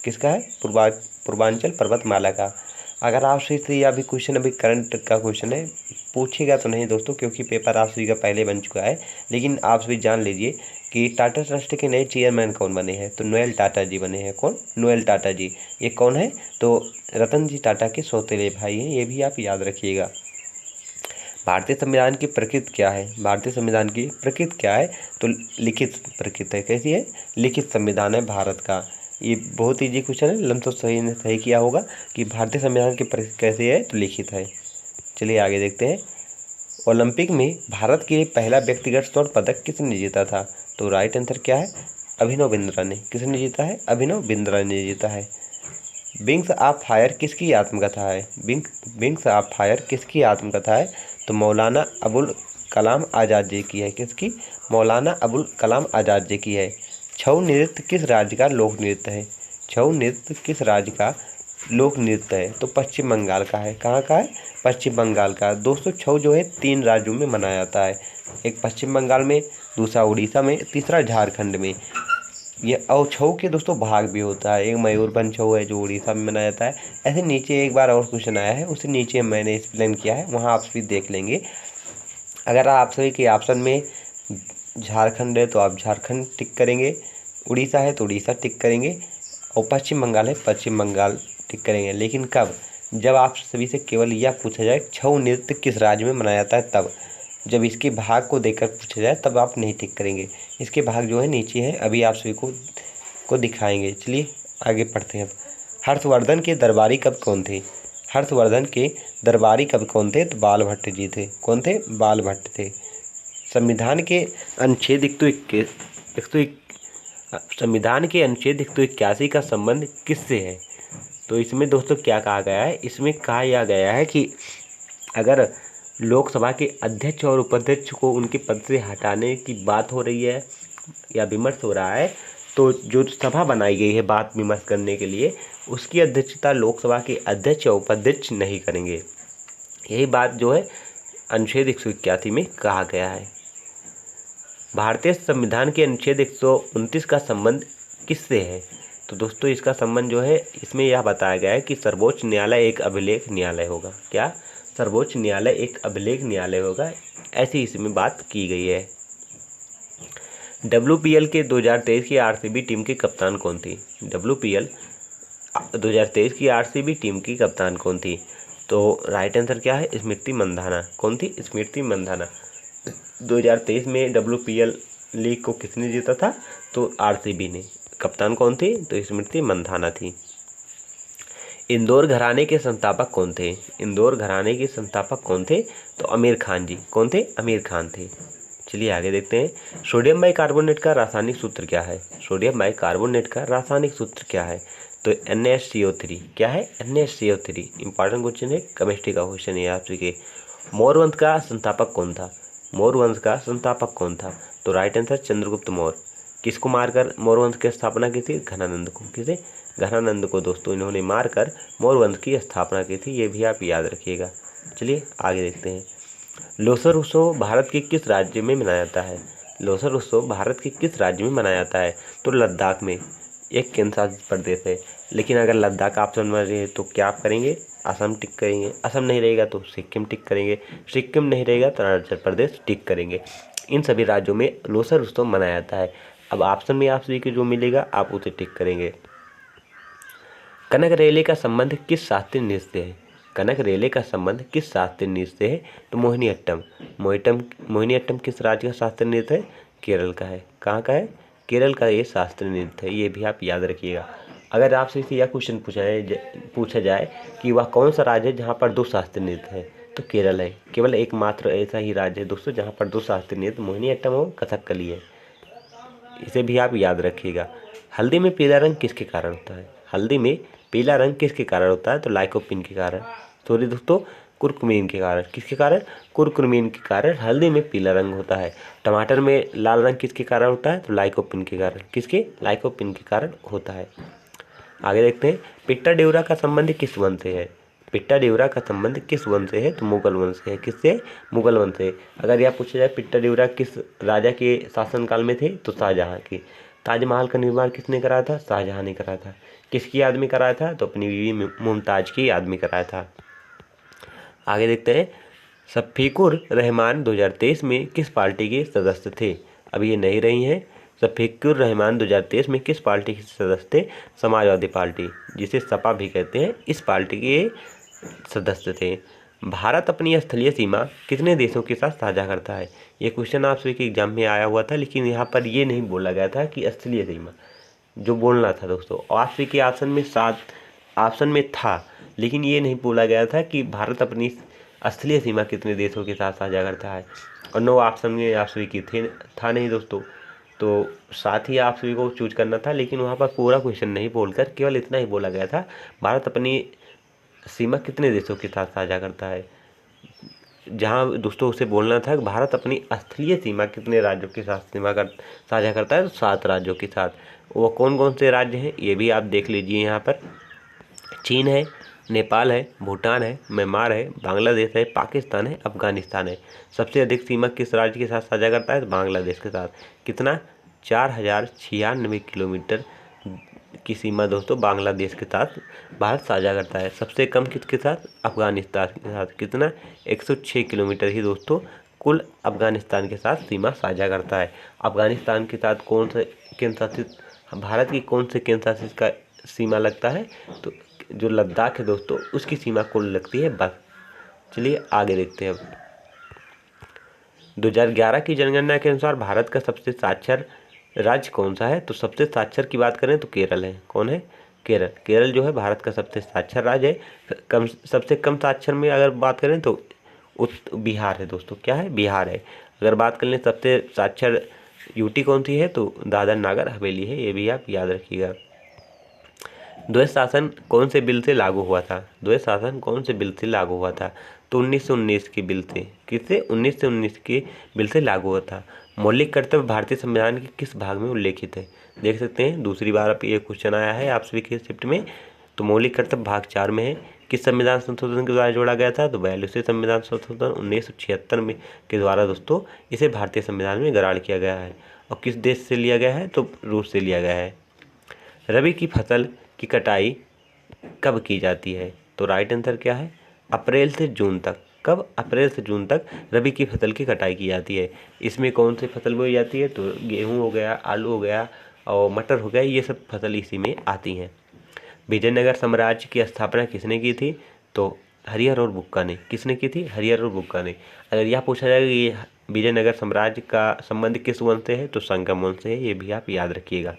किसका है? पूर्वांचल पर्वतमाला का। अगर आपसे यह अभी क्वेश्चन अभी करंट का क्वेश्चन है, पूछेगा तो नहीं दोस्तों, क्योंकि पेपर आप सभी का पहले बन चुका है, लेकिन आप सभी जान लीजिए कि टाटा ट्रस्ट के नए चेयरमैन कौन बने हैं? तो नोएल टाटा जी बने हैं। कौन? नोएल टाटा जी। ये कौन है? तो रतन जी टाटा के सौतेले भाई हैं, ये भी आप याद रखिएगा। भारतीय संविधान की प्रकृति क्या है? भारतीय संविधान की प्रकृति क्या है? तो लिखित प्रकृति है। कैसी है? लिखित संविधान है भारत का। ये बहुत ईजी क्वेश्चन है, लम तो सही किया होगा कि भारतीय संविधान की प्रकृति कैसी है? तो लिखित है। चलिए आगे देखते हैं, ओलंपिक में भारत के लिए पहला व्यक्तिगत स्वर्ण पदक किसने जीता था? तो राइट आंसर क्या है? अभिनव बिंद्रा ने। किसने जीता है? अभिनव बिंद्रा ने जीता है। विंग्स ऑफ फायर किसकी आत्मकथा है? विंग्स ऑफ फायर किसकी आत्मकथा है? तो मौलाना अबुल कलाम आज़ाद जी की है। किसकी? मौलाना अबुल कलाम आज़ाद जी की है। छऊ नृत्य किस राज्य का लोक नृत्य है? छऊ नृत्य किस राज्य का लोक नृत्य है? तो पश्चिम बंगाल का है। कहाँ का है? पश्चिम बंगाल का। दोस्तों छऊ जो है 3 राज्यों में मनाया जाता है, एक पश्चिम बंगाल में, दूसरा उड़ीसा में, तीसरा झारखंड में। ये और छऊ के दोस्तों भाग भी होता है, एक मयूरभंज छऊ है जो उड़ीसा में मनाया जाता है। ऐसे नीचे एक बार और क्वेश्चन आया है, उसे नीचे मैंने एक्सप्लेन किया है, वहाँ आप सभी देख लेंगे। अगर आप सभी के ऑप्शन में झारखंड है तो आप झारखंड टिक करेंगे, उड़ीसा है तो उड़ीसा टिक करेंगे, और पश्चिम बंगाल है पश्चिम बंगाल टिक करेंगे। लेकिन कब? जब आप सभी से केवल यह पूछा जाए छऊ नृत्य किस राज्य में मनाया जाता है, तब। जब इसके भाग को देखकर पूछा जाए तब आप नहीं टिक करेंगे। इसके भाग जो है नीचे हैं, अभी आप सभी को दिखाएंगे। चलिए आगे पढ़ते हैं। हर्षवर्धन के दरबारी कवि कौन थे? हर्षवर्धन के दरबारी कवि कौन थे? तो बाल भट्ट जी थे। कौन थे? बाल भट्ट थे। संविधान के अनुच्छेद संविधान के अनुच्छेद 181 का संबंध किससे है? तो इसमें दोस्तों क्या कहा गया है, इसमें कहा यह गया है कि अगर लोकसभा के अध्यक्ष और उपाध्यक्ष को उनके पद से हटाने की बात हो रही है या विमर्श हो रहा है, तो जो सभा बनाई गई है बात विमर्श करने के लिए, उसकी अध्यक्षता लोकसभा के अध्यक्ष या उपाध्यक्ष नहीं करेंगे। यही बात जो है अनुच्छेद 181 में कहा गया है। भारतीय संविधान के अनुच्छेद 129 का संबंध किससे है? तो दोस्तों इसका संबंध जो है, इसमें यह बताया गया है कि सर्वोच्च न्यायालय एक अभिलेख न्यायालय होगा। क्या? सर्वोच्च न्यायालय एक अभिलेख न्यायालय होगा, ऐसी इसमें बात की गई है। WPL के 2023 की RCB टीम की कप्तान कौन थी? WPL 2023 की RCB टीम की कप्तान कौन थी? तो राइट आंसर क्या है? स्मृति मंधाना। कौन थी? स्मृति मंधाना। 2023 में WPL लीग को किसने जीता था? तो RCB ने। कप्तान कौन थी? तो स्मृति मंधाना थी। इंदौर घराने के संस्थापक कौन थे? इंदौर घराने के संस्थापक कौन थे? तो आमिर खान जी। कौन थे? आमिर खान थे। चलिए आगे देखते हैं। सोडियम बाइकार्बोनेट का रासायनिक सूत्र क्या है? सोडियम बाइकार्बोनेट का रासायनिक सूत्र क्या है? तो NaCO3। क्या है? NaCO3। इंपॉर्टेंट क्वेश्चन है, केमिस्ट्री का क्वेश्चन है आपके। मौर्य वंश का संस्थापक कौन था? मौर्य वंश का संस्थापक कौन था? तो राइट आंसर चंद्रगुप्त मौर्य। किसको मारकर मौर्य वंश की स्थापना की थी? घनानंद को। किसे? घनानंद को दोस्तों इन्होंने मारकर मौर्य वंश की स्थापना की थी, ये भी आप याद रखिएगा। चलिए आगे देखते हैं। लोसर उत्सव भारत के किस राज्य में मनाया जाता है? लोसर उत्सव भारत के किस राज्य में मनाया जाता है? तो लद्दाख में। एक केंद्र शासित प्रदेश है, लेकिन अगर लद्दाख ऑप्शन में रहे तो क्या आप करेंगे? असम टिक करेंगे। असम नहीं रहेगा तो सिक्किम टिक करेंगे। सिक्किम नहीं रहेगा तो अरुणाचल प्रदेश टिक करेंगे। इन सभी राज्यों में लोसर उत्सव मनाया जाता है। अब ऑप्शन में आप सभी को जो मिलेगा आप उसे टिक करेंगे। कनक रेले का संबंध किस शास्त्रीय नृत्य से है? कनक रेले का संबंध किस शास्त्रीय नृत्य से है? तो मोहिनीअट्टम। मोहिनीअट्टम किस राज्य का शास्त्रीय नृत्य है? केरल का है। कहाँ का है? केरल का ये शास्त्रीय नृत्य है, ये भी आप याद रखिएगा। अगर आपसे यह क्वेश्चन पूछा जाए कि वह कौन सा राज्य है जहाँ पर 2 शास्त्रीय नृत्य है, तो केरल है। केवल एकमात्र ऐसा ही राज्य है दोस्तों जहाँ पर 2 शास्त्रीय नृत्य मोहिनीअट्टम और कथकली है, इसे भी आप याद रखिएगा। हल्दी में पीला रंग किसके कारण होता है? हल्दी में पीला रंग किसके कारण होता है? तो लाइकोपिन के कारण। सॉरी दोस्तों, कुर्कुमिन के कारण। किसके कारण? कुर्कुमिन के कारण हल्दी में पीला रंग होता है। टमाटर में लाल रंग किसके कारण होता है? तो लाइकोपिन के कारण। किसके? लाइकोपिन के कारण होता है। आगे देखते हैं। पिट्टा डेउरा का संबंध किस वंश से है? पिट्टा डेउरा का संबंध किस वंश से है? तो मुगल वंश से है। किससे? मुगल वंश से। अगर यह पूछा जाए पिट्टा डेउरा किस राजा के शासनकाल में थे, तो शाहजहाँ के। ताजमहल का निर्माण किसने कराया था? शाहजहाँ ने कराया था। किसकी याद में कराया था? तो अपनी बीवी मुमताज की याद में कराया था। आगे देखते हैं। शफीकुर रहमान 2023 में किस पार्टी के सदस्य थे? अभी ये नहीं रही हैं। शफीकुर रहमान 2023 में किस पार्टी के सदस्य थे? समाजवादी पार्टी, जिसे सपा भी कहते हैं, इस पार्टी के सदस्य थे। भारत अपनी स्थलीय सीमा कितने देशों के साथ साझा करता है? ये क्वेश्चन आप सभी के एग्जाम में आया हुआ था, लेकिन यहाँ पर ये नहीं बोला गया था कि स्थलीय सीमा, जो बोलना था दोस्तों। आप सभी के ऑप्शन में 7 ऑप्शन में था, लेकिन ये नहीं बोला गया था कि भारत अपनी स्थलीय सीमा कितने देशों के साथ साझा करता है। और 9 ऑप्शन में आप सभी की था नहीं दोस्तों, तो साथ ही आप सभी को चूज करना था, लेकिन वहाँ पर पूरा क्वेश्चन नहीं बोलकर केवल इतना ही बोला गया था, भारत अपनी सीमा कितने देशों के साथ साझा करता है। जहाँ दोस्तों उसे बोलना था भारत अपनी स्थलीय सीमा कितने राज्यों के साथ साझा करता है, तो 7 राज्यों के साथ। वो कौन कौन से राज्य हैं ये भी आप देख लीजिए। यहाँ पर चीन है, नेपाल है, भूटान है, म्यांमार है, बांग्लादेश है, पाकिस्तान है, अफगानिस्तान है। सबसे अधिक सीमा किस राज्य के साथ साझा करता है? तो बांग्लादेश के साथ। कितना? 4096 किलोमीटर की सीमा दोस्तों बांग्लादेश के साथ भारत साझा करता है। सबसे कम किसके साथ? अफगानिस्तान के साथ। कितना? 106 किलोमीटर ही दोस्तों कुल अफगानिस्तान के साथ सीमा साझा करता है। अफगानिस्तान के साथ कौन से केंद्र शासित, भारत की कौन से केंद्र शासित का सीमा लगता है? तो जो लद्दाख है दोस्तों, उसकी सीमा कुल लगती है बस। चलिए आगे देखते हैं। अब 2011 की जनगणना के अनुसार भारत का सबसे साक्षर राज्य कौन सा है? तो सबसे साक्षर की बात करें तो केरल है। कौन है? केरल। केरल जो है भारत का सबसे साक्षर राज्य है। सबसे कम साक्षर में अगर बात करें तो बिहार है दोस्तों। क्या है? बिहार है। अगर बात कर लें सबसे साक्षर यूटी कौन सी है, तो दादर नागर हवेली है, ये भी आप याद रखिएगा। द्वैध शासन कौन से बिल से लागू हुआ था? द्वैध शासन कौन से बिल से लागू हुआ था? तो 1919 की बिल से। किससे? 1919 के बिल से लागू हुआ था। मौलिक कर्तव्य भारतीय संविधान के किस भाग में उल्लेखित है? देख सकते हैं दूसरी बार अब ये क्वेश्चन आया है आप सभी के शिफ्ट में। तो मौलिक कर्तव्य भाग 4 में है। किस संविधान संशोधन के द्वारा जोड़ा गया था? तो 42वें संविधान संशोधन 1976 में के द्वारा दोस्तों इसे भारतीय संविधान में ग्रहण किया गया है। और किस देश से लिया गया है? तो रूस से लिया गया है। रबी की फसल की कटाई कब की जाती है? तो राइट आंसर क्या है? अप्रैल से जून तक। कब? अप्रैल से जून तक रबी की फसल की कटाई की जाती है। इसमें कौन सी फसल बोई जाती है? तो गेहूँ हो गया, आलू हो गया और मटर हो गया, ये सब फसल इसी में आती हैं। विजयनगर साम्राज्य की स्थापना किसने की थी? तो हरिहर और बुक्का ने। किसने की थी? हरिहर और बुक्का ने। अगर यह पूछा जाएगा कि ये विजयनगर साम्राज्य का संबंध किस वंश से है, तो संगम वंश से है, ये भी आप याद रखिएगा।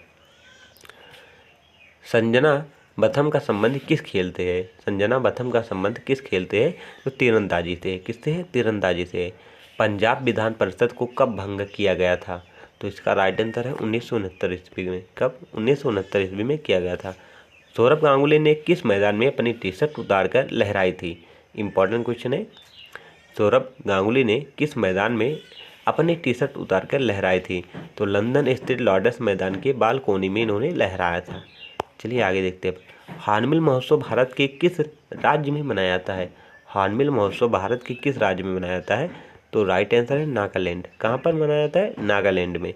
संजना बथम का संबंध किस खेल से है? संजना बथम का संबंध किस खेल से है? तो तीरंदाजी से है। किससे है? तीरंदाजी से है। पंजाब विधान परिषद को कब भंग किया गया था? तो इसका राइट आंसर है 1969 ईस्वी में। कब? 1969 ईस्वी में किया गया था। सौरभ गांगुली ने किस मैदान में अपनी टी शर्ट उतारकर लहराई थी? इंपॉर्टेंट क्वेश्चन है। सौरभ गांगुली ने किस मैदान में अपनी टी शर्ट उतारकर लहराई थी? तो लंदन स्थित लॉर्ड्स मैदान के बालकोनी में इन्होंने लहराया था। चलिए आगे देखते हैं। हॉर्नबिल महोत्सव भारत के किस राज्य में मनाया जाता है? हॉर्नबिल महोत्सव भारत के किस राज्य में मनाया जाता है? तो राइट आंसर है नागालैंड। कहाँ पर मनाया जाता है? नागालैंड में।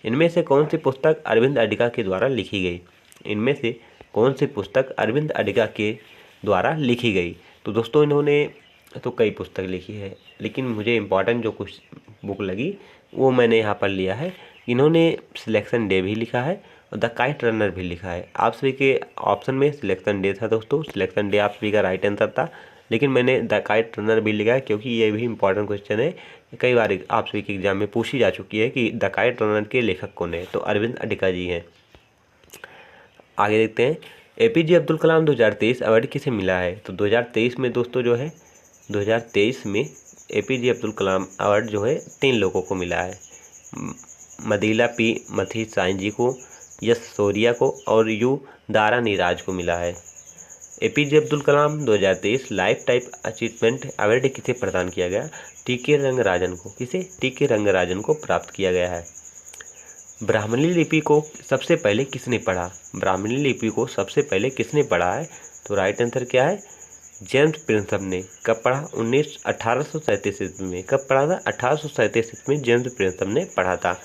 इनमें से कौन सी पुस्तक अरविंद अडिगा के द्वारा लिखी गई? इनमें से कौन सी पुस्तक अरविंद अडिगा के द्वारा लिखी गई? तो दोस्तों इन्होंने तो कई पुस्तक लिखी है, लेकिन मुझे इम्पॉर्टेंट जो कुछ बुक लगी वो मैंने यहाँ पर लिया है। इन्होंने सिलेक्शन डे भी लिखा है और द काइट रनर भी लिखा है। आप सभी के ऑप्शन में सिलेक्शन डे था दोस्तों, सिलेक्शन डे आप सभी का राइट आंसर था, लेकिन मैंने द काइट रनर भी लिखा है क्योंकि ये भी इंपॉर्टेंट क्वेश्चन है। कई बार आप सभी के एग्जाम में पूछी जा चुकी है कि द काइट रनर के लेखक कौन है? तो अरविंद अडिगा जी हैं। आगे देखते हैं। एपीजे अब्दुल कलाम 2023 अवार्ड किसे मिला है? तो 2023 में दोस्तों जो है 2023 में एपीजे अब्दुल कलाम अवार्ड जो है 3 लोगों को मिला है। मदीला पी मथी साईं जी को, यश सोरिया को और यू दारा नीराज को मिला है। APJ Abdul Kalam 2023 life time achievement award किसे प्रदान किया गया? टीके रंगराजन को। किसे? टीके रंगराजन को प्राप्त किया गया है। ब्राह्मणी लिपि को सबसे पहले किसने पढ़ा? ब्राह्मणी लिपि को सबसे पहले किसने पढ़ा है? तो राइट आंसर क्या है? जेम्स प्रिंसम ने। कब पढ़ा? 1837 ईस्वी में। कब पढ़ा था? 1837 ईस्वी में जेम्स प्रिंसम ने पढ़ा था।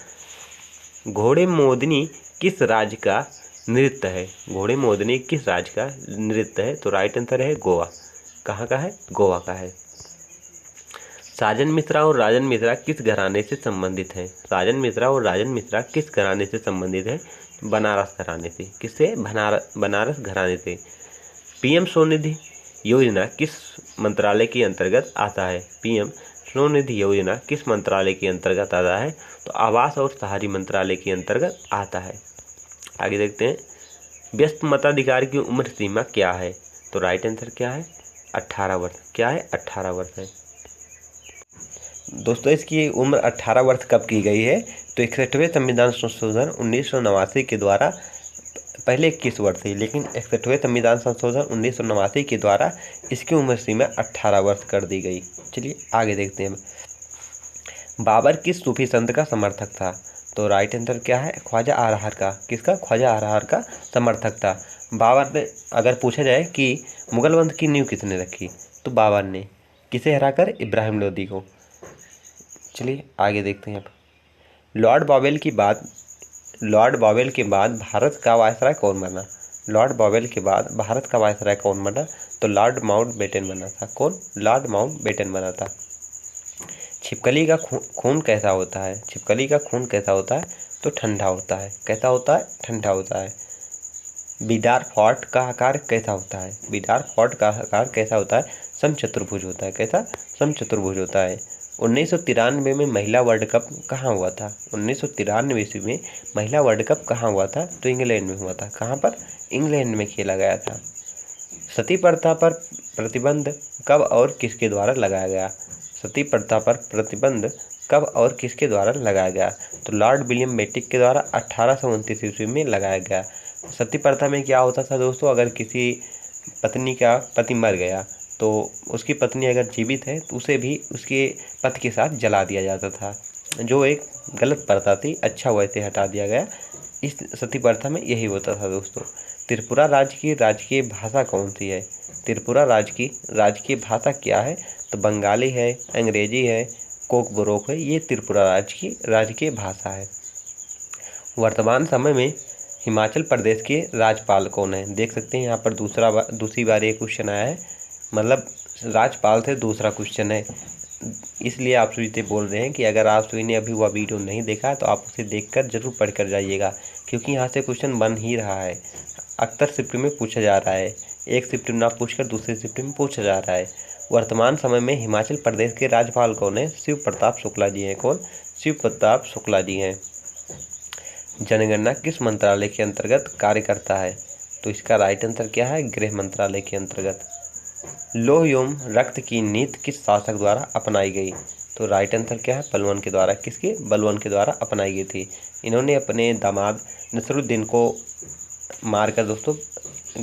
घोड़े मोदनी किस राज्य का नृत्य है? घोड़े मोदनी किस राज्य का नृत्य है? तो राइट आंसर है गोवा। कहाँ का है? गोवा का है। साजन मिश्रा और राजन मिश्रा किस घराने से संबंधित हैं? साजन मिश्रा और राजन मिश्रा किस घराने से संबंधित है? बनारस घराने से। किससे? बनारस घराने से। पीएम स्वनिधि योजना किस मंत्रालय के अंतर्गत आता है? पीएम स्वनिधि योजना किस मंत्रालय के अंतर्गत आता है? तो आवास और शहरी मंत्रालय के अंतर्गत आता है। आगे देखते हैं। व्यस्त मताधिकार की उम्र सीमा क्या है? तो राइट आंसर क्या है? 18 वर्ष। क्या है? 18 वर्ष है। दोस्तों इसकी उम्र 18 वर्ष कब की गई है? तो 61वें संविधान संशोधन 1989 के द्वारा, पहले 21 वर्ष थी लेकिन 61वें संविधान संशोधन 1989 के द्वारा इसकी उम्र सीमा 18 वर्ष कर दी गई। चलिए आगे देखते हैं। बाबर किस सूफी संत का समर्थक था? तो राइट आंसर क्या है? ख्वाजा आरहर का। किसका? ख्वाजा आरहर का समर्थक था। बाबर ने, अगर पूछा जाए कि मुगल वंश की नींव किसने रखी, तो बाबर ने। किसे हराकर? इब्राहिम लोदी को। चलिए आगे देखते हैं। अब लॉर्ड बावेल के बाद भारत का वायसराय कौन बना? लॉर्ड बावेल के बाद भारत का वायसराय कौन बना? तो लॉर्ड माउंटबेटन बना था। कौन? लॉर्ड माउंटबेटन बना था। छिपकली का खून कैसा होता है? छिपकली का खून कैसा होता है? तो ठंडा होता है। कैसा होता है? ठंडा होता है। बिडार फोर्ट का आकार कैसा होता है? बिडार फोर्ट का आकार कैसा होता है? समचतुर्भुज होता है। कैसा? समचतुर्भुज होता है। 1993 में महिला वर्ल्ड कप कहाँ हुआ था? 1993 ईस्वी में महिला वर्ल्ड कप कहाँ हुआ था? तो इंग्लैंड में हुआ था। कहाँ पर? इंग्लैंड में खेला गया था। सती प्रथा पर प्रतिबंध कब और किसके द्वारा लगाया गया? सती प्रथा पर प्रतिबंध कब और किसके द्वारा लगाया गया? तो लॉर्ड विलियम बेंटिक के द्वारा 1829 ईस्वी में लगाया गया। सती प्रथा में क्या होता था दोस्तों, अगर किसी पत्नी का पति मर गया तो उसकी पत्नी अगर जीवित है तो उसे भी उसके पति के साथ जला दिया जाता था, जो एक गलत प्रथा थी। अच्छा हुआ इसे हटा दिया गया। इस सती प्रथा में यही होता था दोस्तों। त्रिपुरा राज्य की राजकीय भाषा कौन सी है? त्रिपुरा राज्य की राजकीय भाषा क्या है? तो बंगाली है, अंग्रेजी है, कोकबोरोक है। ये त्रिपुरा राज्य की राजकीय भाषा है। वर्तमान समय में हिमाचल प्रदेश के राज्यपाल कौन है? देख सकते हैं यहाँ पर दूसरी बार ये क्वेश्चन आया है, मतलब राज्यपाल से दूसरा क्वेश्चन है। इसलिए आप सभी से बोल रहे हैं कि अगर आप सभी ने अभी वह वीडियो नहीं देखा है तो आप उसे देखकर जरूर पढ़ कर जाइएगा, क्योंकि यहाँ से क्वेश्चन बन ही रहा है। अक्सर शिफ्ट में पूछा जा रहा है, एक शिफ्ट में ना पूछकर दूसरे शिफ्ट में पूछा जा रहा है। वर्तमान समय में हिमाचल प्रदेश के राज्यपाल कौन है? शिव प्रताप शुक्ला जी हैं। कौन? शिव प्रताप शुक्ला जी हैं। जनगणना किस मंत्रालय के अंतर्गत कार्य करता है? तो इसका राइट आंसर क्या है? गृह मंत्रालय के अंतर्गत। लौह एवं रक्त की नीति किस शासक द्वारा अपनाई गई? तो राइट आंसर क्या है? बलवन के द्वारा। किसके? बलवन के द्वारा अपनाई गई थी। इन्होंने अपने दामाद नसरुद्दीन को मारकर दोस्तों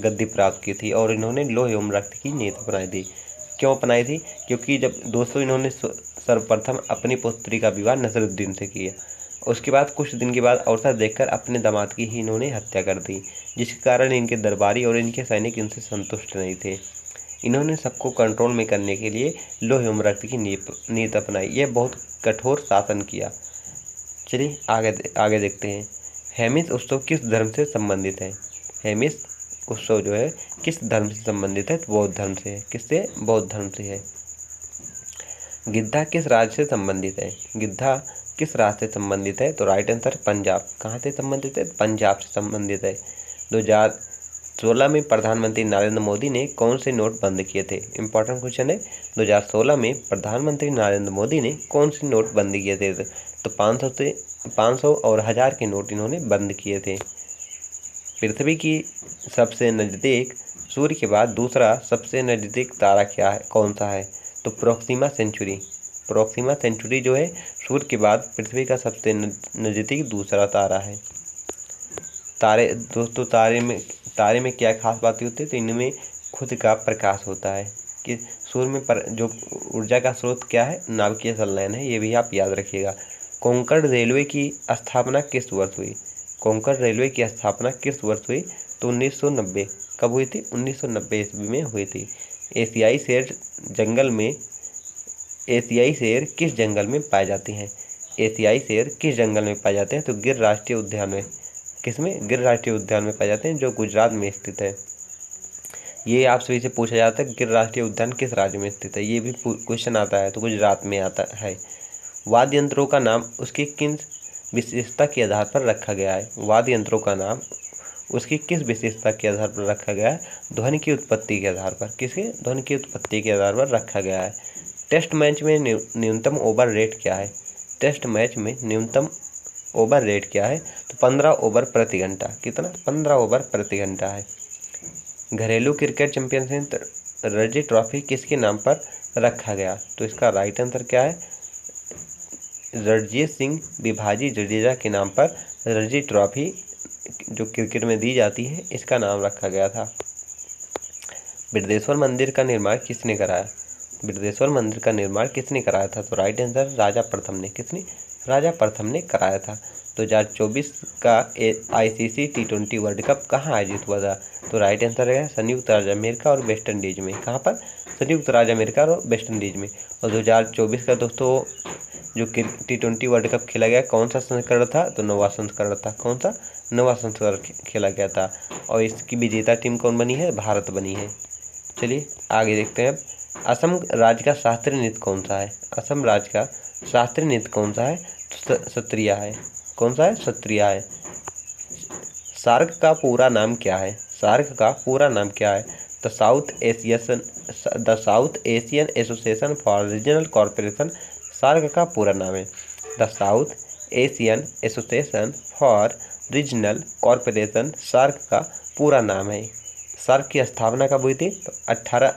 गद्दी प्राप्त की थी और इन्होंने लौह एवं रक्त की नीति अपनाई थी। क्यों अपनाई थी? क्योंकि जब दोस्तों इन्होंने सर्वप्रथम अपनी पुत्री का विवाह नसरुद्दीन से किया, उसके बाद कुछ दिन के बाद अवसर देखकर अपने दामाद की ही इन्होंने हत्या कर दी, जिसके कारण इनके दरबारी और इनके सैनिक इनसे संतुष्ट नहीं थे। इन्होंने सबको कंट्रोल में करने के लिए लौह एवं रक्त की नीति अपनाई। यह बहुत कठोर शासन किया। चलिए आगे देखते हैं। हेमिस उत्सव किस धर्म से संबंधित है? हेमिस उत्सव जो है किस धर्म से संबंधित है? बौद्ध धर्म से है। किससे? बौद्ध धर्म से है। गिद्धा किस राज्य से संबंधित है? गिद्धा किस राज्य से संबंधित है? तो राइट आंसर पंजाब। कहाँ से संबंधित है? पंजाब से संबंधित है। 2016 में प्रधानमंत्री नरेंद्र मोदी ने कौन से नोट बंद किए थे? इंपॉर्टेंट क्वेश्चन है। 2016 में प्रधानमंत्री नरेंद्र मोदी ने कौन से नोट बंद किए थे? तो 500 और 1000 के नोट इन्होंने बंद किए थे। पृथ्वी की सबसे नज़दीक सूर्य के बाद दूसरा सबसे नज़दीक तारा क्या है? कौन सा है? तो प्रोक्सिमा सेंचुरी। प्रोक्सिमा सेंचुरी जो है सूर्य के बाद पृथ्वी का सबसे नज़दीक दूसरा तारा है। दोस्तों तारे में क्या खास बातें होती है? तो इनमें खुद का प्रकाश होता है। कि सूर्य में जो ऊर्जा का स्रोत क्या है? नाभिकीय संलयन है। ये भी आप याद रखिएगा। कोंकण रेलवे की स्थापना किस वर्ष हुई? कोंकण रेलवे की स्थापना किस वर्ष हुई? तो 1990। कब हुई थी? 1990 ईस्वी में हुई थी। एशियाई शेर किस जंगल में पाए जाते हैं? एशियाई शेर किस जंगल में पाए जाते हैं? तो गिर राष्ट्रीय उद्यान में। किसमें? गिर राष्ट्रीय उद्यान में पाए जाते हैं, जो गुजरात में स्थित है। ये आप सभी से पूछा जाता है गिर राष्ट्रीय उद्यान किस राज्य में स्थित है? ये भी क्वेश्चन आता है, तो गुजरात में आता है। वाद्य यंत्रों का नाम उसकी किन विशेषता के आधार पर रखा गया है? वाद्य यंत्रों का नाम उसकी किस विशेषता के आधार पर रखा गया है? ध्वनि की उत्पत्ति के आधार पर। किसके? ध्वनि की उत्पत्ति के आधार पर रखा गया है। टेस्ट मैच में न्यूनतम ओवर रेट क्या है? टेस्ट मैच में न्यूनतम ओवर रेट क्या है? तो 15 ओवर प्रति घंटा। कितना? 15 ओवर प्रति घंटा है। घरेलू क्रिकेट चैंपियनशिप रणजी ट्रॉफी किसके नाम पर रखा गया? तो इसका राइट आंसर क्या है? रणजीत सिंह बिभाजी जडेजा के नाम पर रणजी ट्रॉफी जो क्रिकेट में दी जाती है, इसका नाम रखा गया था। बृहदेश्वर मंदिर का निर्माण किसने कराया? बृहदेश्वर मंदिर का निर्माण किसने कराया था? तो राइट आंसर राजा प्रथम ने। किसने? राजा प्रथम ने कराया था। 2024 का ICC T20 वर्ल्ड कप कहाँ आयोजित हुआ था? तो राइट आंसर है संयुक्त राज्य अमेरिका और वेस्ट इंडीज में। कहाँ पर? संयुक्त राज्य अमेरिका और वेस्ट इंडीज में। और 2024 का दोस्तों जो T20 वर्ल्ड कप खेला गया, कौन सा संस्करण था? तो 9वां संस्करण था। कौन सा? 9वां संस्करण खेला गया था। और इसकी विजेता टीम कौन बनी है? भारत बनी है। चलिए आगे देखते हैं। असम राज्य का शास्त्रीय नृत्य कौन सा है? असम राज्य का शास्त्रीय नृत्य कौन सा है? सत्रिया है। कौन सा है? सत्रिया है। सार्क का पूरा नाम क्या है? सार्क का पूरा नाम क्या है? The South Asian Association for Regional Corporation. SAARC का पूरा नाम है the South Asian Association for Regional Corporation. SAARC का पूरा नाम है। सार्क की स्थापना कब हुई थी? तो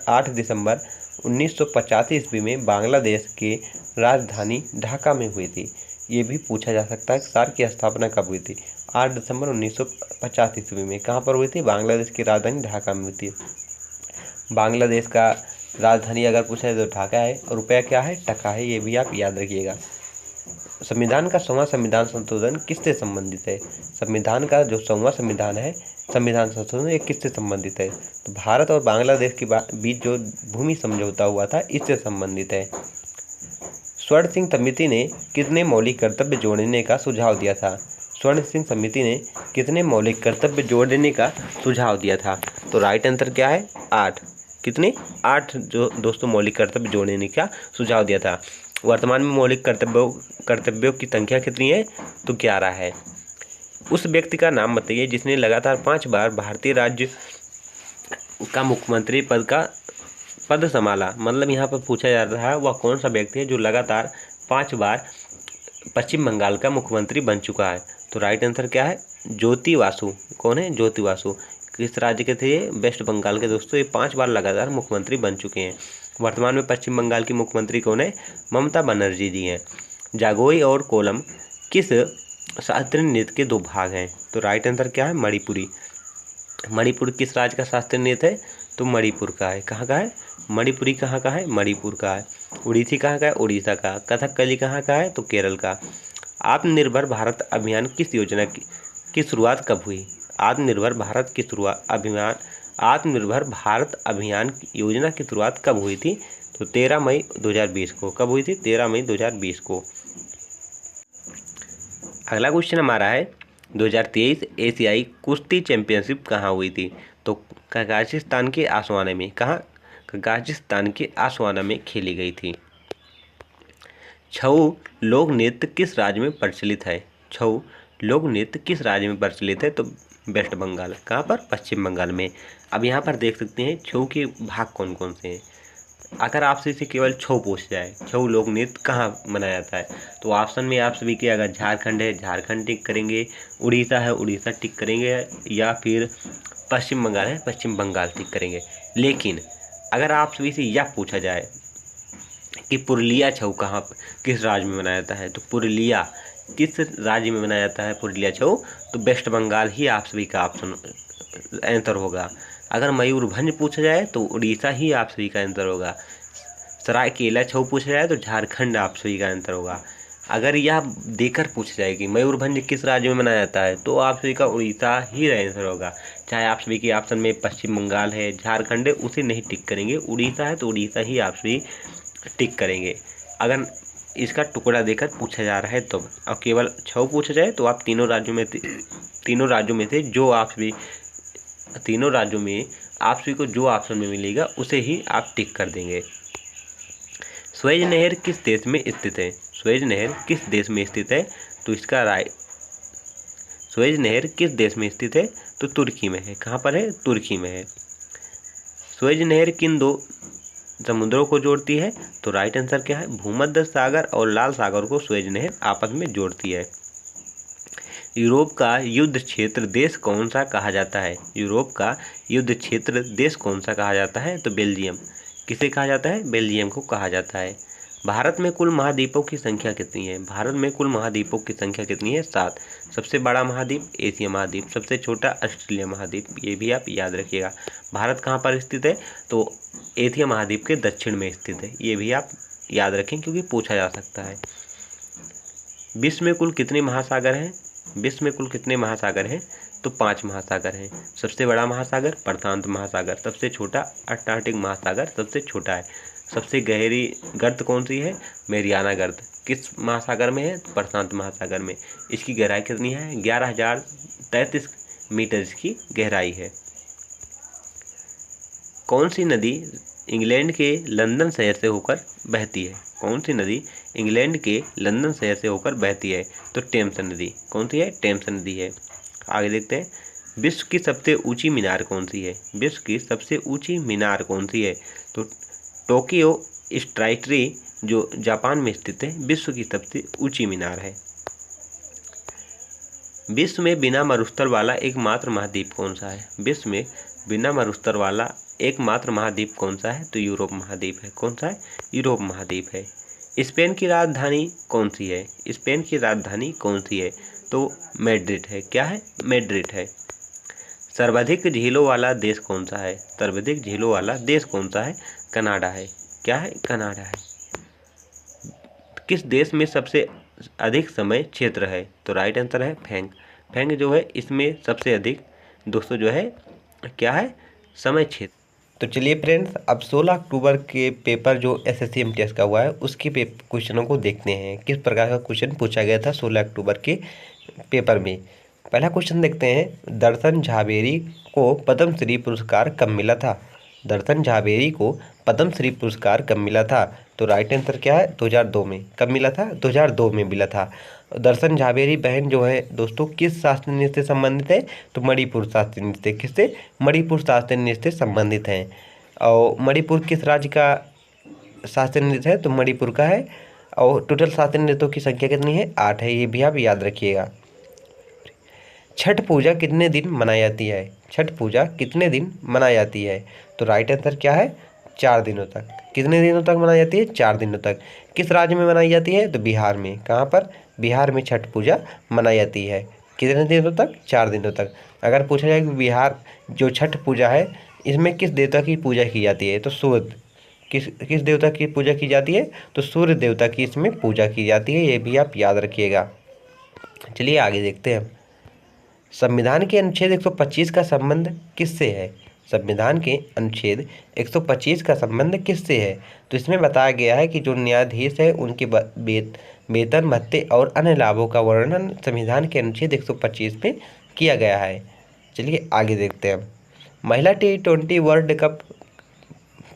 8 दिसंबर 1950 ईस्वी में बांग्लादेश के राजधानी ढाका में हुई थी। ये भी पूछा जा सकता है कि सार्क की स्थापना कब हुई थी। 8 दिसंबर 1950 ईस्वी में। कहाँ पर हुई थी? बांग्लादेश की राजधानी ढाका में हुई थी। बांग्लादेश का राजधानी अगर पूछा जाए तो ढाका है और रुपया क्या है? टका है। ये भी आप याद रखिएगा। संविधान का 1वां संविधान संशोधन किससे संबंधित है? संविधान का जो 1वां संविधान है, संविधान संशोधन, ये किससे संबंधित है? तो भारत और बांग्लादेश के बीच जो भूमि समझौता हुआ था, इससे संबंधित है। स्वर्ण सिंह समिति ने कितने मौलिक कर्तव्य जोड़ने का सुझाव दिया था? स्वर्ण सिंह समिति ने कितने मौलिक कर्तव्य जोड़ने का सुझाव दिया था? तो राइट आंसर क्या है? 8। कितने? 8 जो दोस्तों मौलिक कर्तव्य जोड़ने का सुझाव दिया था। वर्तमान में मौलिक कर्तव्यों की संख्या कितनी है? तो 11 है। उस व्यक्ति का नाम बताइए जिसने लगातार 5 बार भारतीय राज्य का मुख्यमंत्री पद संभाला। मतलब यहाँ पर पूछा जा रहा है वह कौन सा व्यक्ति है जो लगातार 5 बार पश्चिम बंगाल का मुख्यमंत्री बन चुका है? तो राइट आंसर क्या है? ज्योति बासु। कौन है? ज्योति बासु। किस राज्य के थे ये? वेस्ट बंगाल के दोस्तों। ये 5 बार लगातार मुख्यमंत्री बन चुके हैं। वर्तमान में पश्चिम बंगाल की मुख्यमंत्री कौन है? ममता बनर्जी जी हैं। जागोई और कोलम किस शास्त्रीय नृत्य के 2 भाग हैं? तो राइट आंसर क्या है? मणिपुरी। मणिपुर किस राज्य का शास्त्रीय नृत्य है? तो मणिपुर का है। कहाँ का है? मणिपुरी कहाँ का है? मणिपुर का है। उड़ीसी कहाँ का है? उड़ीसा का। कथकली कहाँ का है? तो केरल का। आत्मनिर्भर भारत अभियान किस योजना की शुरुआत कब हुई? आत्मनिर्भर भारत अभियान योजना की शुरुआत कब हुई थी? तो 13 मई 2020 को। कब हुई थी? 13 मई 2020 को। अगला क्वेश्चन हमारा है 2023 एशियाई कुश्ती चैंपियनशिप कहाँ हुई थी? तो कजाकिस्तान के आसवाना में। कहाँ? कजाकिस्तान के आसवाना में खेली गई थी। छऊ लोक नृत्य किस राज्य में प्रचलित है? छऊ लोक नृत्य किस राज्य में प्रचलित है? तो वेस्ट बंगाल। कहाँ पर? पश्चिम बंगाल में। अब यहाँ पर देख सकते हैं छऊ के भाग कौन कौन से हैं। अगर आपसे इसे केवल छऊ पूछ जाए, छऊ लोक नृत्य कहाँ मनाया जाता है, तो ऑप्शन में आप सभी के अगर झारखंड है झारखंड टिक करेंगे, उड़ीसा है उड़ीसा टिक करेंगे, या फिर पश्चिम बंगाल है पश्चिम बंगाल टिक करेंगे। लेकिन अगर आप सभी से यह पूछा जाए कि पुरुलिया छऊ किस राज्य में मनाया जाता है, तो पुरुलिया किस राज्य में मनाया जाता है? पुरुलिया छऊ तो वेस्ट बंगाल ही आप सभी का ऑप्शन आंसर होगा। अगर मयूरभंज पूछा जाए तो उड़ीसा ही आप सभी का आंसर होगा। सरायकेला छऊ पूछा जाए तो झारखंड आप सभी का आंसर होगा। अगर यह देकर पूछा जाए कि मयूरभंज किस राज्य में मनाया जाता है, तो आप सभी का उड़ीसा ही आंसर होगा। चाहे आप सभी के ऑप्शन में पश्चिम बंगाल है झारखंड है उसे नहीं टिक करेंगे, उड़ीसा है तो उड़ीसा ही आप सभी टिक करेंगे। अगर इसका टुकड़ा देकर पूछा जा रहा है तो, और केवल छऊ पूछा जाए तो आप तीनों राज्यों में से जो आप सभी तीनों राज्यों में आप सभी को जो ऑप्शन में मिलेगा उसे ही आप टिक कर देंगे। स्वेज नहर किस देश में स्थित है? स्वेज नहर किस देश में स्थित है? तो इसका राइट, स्वेज नहर किस देश में स्थित है? तो तुर्की में है। कहाँ पर है? तुर्की में है। स्वेज नहर किन 2 समुद्रों को जोड़ती है? तो राइट आंसर क्या है? भूमध्य सागर और लाल सागर को स्वेज नहर आपस में जोड़ती है। यूरोप का युद्ध क्षेत्र देश कौन सा कहा जाता है? यूरोप का युद्ध क्षेत्र देश कौन सा कहा जाता है? तो बेल्जियम। किसे कहा जाता है? बेल्जियम को कहा जाता है। भारत में कुल महाद्वीपों की संख्या कितनी है? भारत में कुल महाद्वीपों की संख्या कितनी है? 7। सबसे बड़ा महाद्वीप एशिया महाद्वीप, सबसे छोटा ऑस्ट्रेलिया महाद्वीप। ये भी आप याद रखिएगा। भारत कहाँ पर स्थित है? तो एशिया महाद्वीप के दक्षिण में स्थित है। ये भी आप याद रखें क्योंकि पूछा जा सकता है। विश्व में कुल कितने महासागर हैं? विश्व में कुल कितने महासागर हैं? तो 5 महासागर हैं। सबसे बड़ा महासागर प्रशांत महासागर, सबसे छोटा अटलांटिक महासागर सबसे छोटा है। सबसे गहरी गर्त कौन सी है? मैरियाना गर्त। किस महासागर में है? प्रशांत महासागर में। इसकी गहराई कितनी है? 11,033 मीटर इसकी गहराई है। कौन सी नदी इंग्लैंड के लंदन शहर से होकर बहती है? कौन सी नदी इंग्लैंड के लंदन शहर से होकर बहती है? तो टेम्स नदी। कौन सी है? टेम्स नदी है। आगे देखते हैं। विश्व की सबसे ऊंची मीनार कौन सी है? विश्व की सबसे ऊंची मीनार कौन सी है? तो टोक्यो स्काई जो जापान में स्थित है विश्व की सबसे ऊंची मीनार है। विश्व में बिना मरुस्थल वाला एकमात्र महाद्वीप कौन सा है? विश्व में बिना मरुस्थल वाला एकमात्र महाद्वीप कौन सा है? तो यूरोप महाद्वीप है। कौन सा है? यूरोप महाद्वीप है। स्पेन की राजधानी कौन सी है? स्पेन की राजधानी कौन सी है? तो मैड्रिड है। क्या है? मैड्रिड है। सर्वाधिक झीलों वाला देश कौन सा है? सर्वाधिक झीलों वाला देश कौन सा है? कनाडा है। क्या है? कनाडा है। किस देश में सबसे अधिक समय क्षेत्र है? तो राइट आंसर है फेंग। फेंग जो है इसमें सबसे अधिक दोस्तों जो है क्या है? समय क्षेत्र। तो चलिए फ्रेंड्स, अब 16 अक्टूबर के पेपर जो एसएससी एमटीएस का हुआ है उसके क्वेश्चनों को देखते हैं। किस प्रकार का क्वेश्चन पूछा गया था 16 अक्टूबर के पेपर में। पहला क्वेश्चन देखते हैं, दर्शन झावेरी को पद्मश्री पुरस्कार कब मिला था? दर्शन झावेरी को पद्मश्री पुरस्कार कब मिला था? तो राइट आंसर क्या है? 2002 में। कब मिला था? 2002 में मिला था। दर्शन झावेरी बहन जो है दोस्तों किस शास्त्रीय नृत्य से संबंधित है? तो मणिपुर शास्त्रीय नृत्य। किससे? मणिपुर शास्त्रीय नृत्य से संबंधित हैं। और मणिपुर किस राज्य का शास्त्रीय नृत्य है? तो मणिपुर का है। और टोटल शास्त्रीय नृत्यों की संख्या कितनी है? 8 है। ये भी आप याद रखिएगा। छठ पूजा कितने दिन मनाई जाती है? छठ पूजा कितने दिन मनाई जाती है? तो राइट आंसर क्या है? 4 दिनों तक। कितने दिनों तक मनाई जाती है? 4 दिनों तक। किस राज्य में मनाई जाती है? तो बिहार में। कहाँ पर? बिहार में छठ पूजा मनाई जाती है। कितने दिनों तक? 4 दिनों तक। अगर पूछा जाए कि बिहार जो छठ पूजा है इसमें किस देवता की पूजा की जाती है? तो सूर्य। किस देवता की पूजा की जाती है? तो सूर्य देवता की इसमें पूजा की जाती है। ये भी आप याद रखिएगा। चलिए आगे देखते हैं। संविधान के अनुच्छेद 125 का संबंध किससे है? संविधान के अनुच्छेद 125 का संबंध किससे है? तो इसमें बताया गया है कि जो न्यायाधीश है उनके वेतन भत्ते और अन्य लाभों का वर्णन संविधान के अनुच्छेद 125 में किया गया है। चलिए आगे देखते हैं। महिला T20 वर्ल्ड कप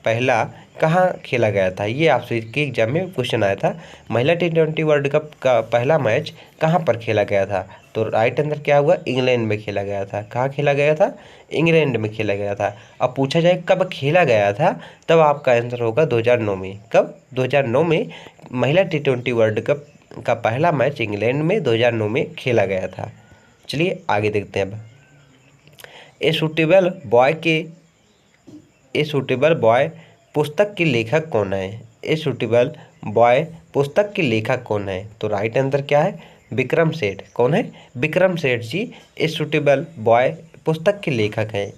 पहला कहाँ खेला गया था? ये आपसे के एग्जाम में क्वेश्चन आया था। महिला T20 वर्ल्ड कप का पहला मैच कहाँ पर खेला गया था? तो राइट आंसर क्या हुआ? इंग्लैंड में खेला गया था। कहाँ खेला गया था? इंग्लैंड में खेला गया था। अब पूछा जाए कब खेला गया था, तब आपका आंसर होगा 2009 में। कब? 2009 में महिला T20 वर्ल्ड कप का पहला मैच इंग्लैंड में 2009 में खेला गया था। चलिए आगे देखते हैं। अब ए सूटेबल बॉय पुस्तक के लेखक कौन है? ए सूटेबल बॉय पुस्तक के लेखक कौन है? तो राइट आंसर क्या है? विक्रम सेठ। कौन है? विक्रम सेठ जी ए सूटेबल बॉय पुस्तक के लेखक हैं।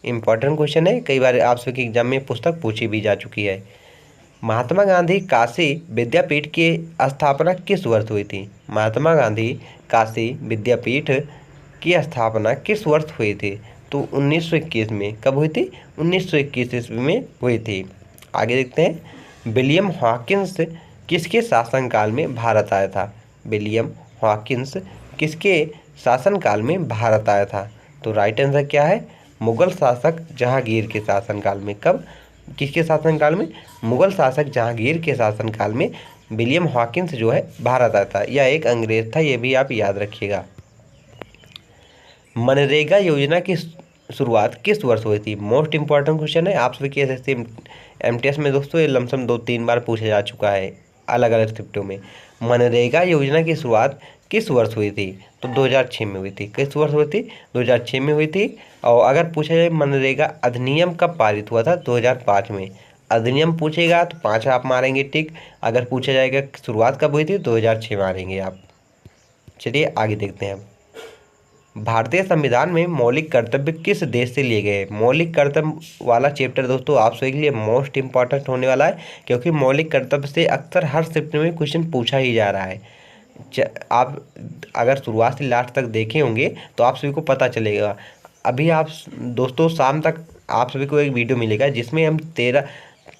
इंपॉर्टेंट क्वेश्चन है, कई बार आप सबके एग्जाम में पुस्तक पूछी भी जा चुकी है। महात्मा गांधी काशी विद्यापीठ की स्थापना किस वर्ष हुई थी? महात्मा गांधी काशी विद्यापीठ की स्थापना किस वर्ष हुई थी? तो 1921 में। कब हुई थी? 1921 ईस्वी में हुई थी। आगे देखते हैं। विलियम हॉकिंस किसके शासनकाल में भारत आया था? विलियम हॉकिंस किसके शासनकाल में भारत आया था? तो राइट आंसर क्या है? मुगल शासक जहांगीर के शासनकाल में। कब? किसके शासनकाल में? मुगल शासक जहांगीर के शासनकाल में विलियम हॉकिंस जो है भारत आया था। यह एक अंग्रेज था, ये भी आप याद रखिएगा। मनरेगा योजना की शुरुआत किस वर्ष हुई थी? मोस्ट इंपॉर्टेंट क्वेश्चन है आप सभी के एसएससी एमटीएस में दोस्तों। ये लमसम 2-3 बार पूछा जा चुका है अलग अलग शिफ्टों में। मनरेगा योजना की शुरुआत किस वर्ष हुई थी? तो 2006 में हुई थी। किस वर्ष हुई थी? 2006 में हुई थी। और अगर पूछा जाए मनरेगा अधिनियम कब पारित हुआ था? 2005 में। अधिनियम पूछेगा तो 5 आप मारेंगे टिक। अगर पूछा जाएगा शुरुआत कब हुई थी? 2006 मारेंगे आप। चलिए आगे देखते हैं। भारतीय संविधान में मौलिक कर्तव्य किस देश से लिए गए? मौलिक कर्तव्य वाला चैप्टर दोस्तों आप सभी के लिए मोस्ट इंपॉर्टेंट होने वाला है, क्योंकि मौलिक कर्तव्य से अक्सर हर शिफ्ट में क्वेश्चन पूछा ही जा रहा है। आप अगर शुरुआत से लास्ट तक देखे होंगे तो आप सभी को पता चलेगा। अभी आप दोस्तों शाम तक आप सभी को एक वीडियो मिलेगा जिसमें हम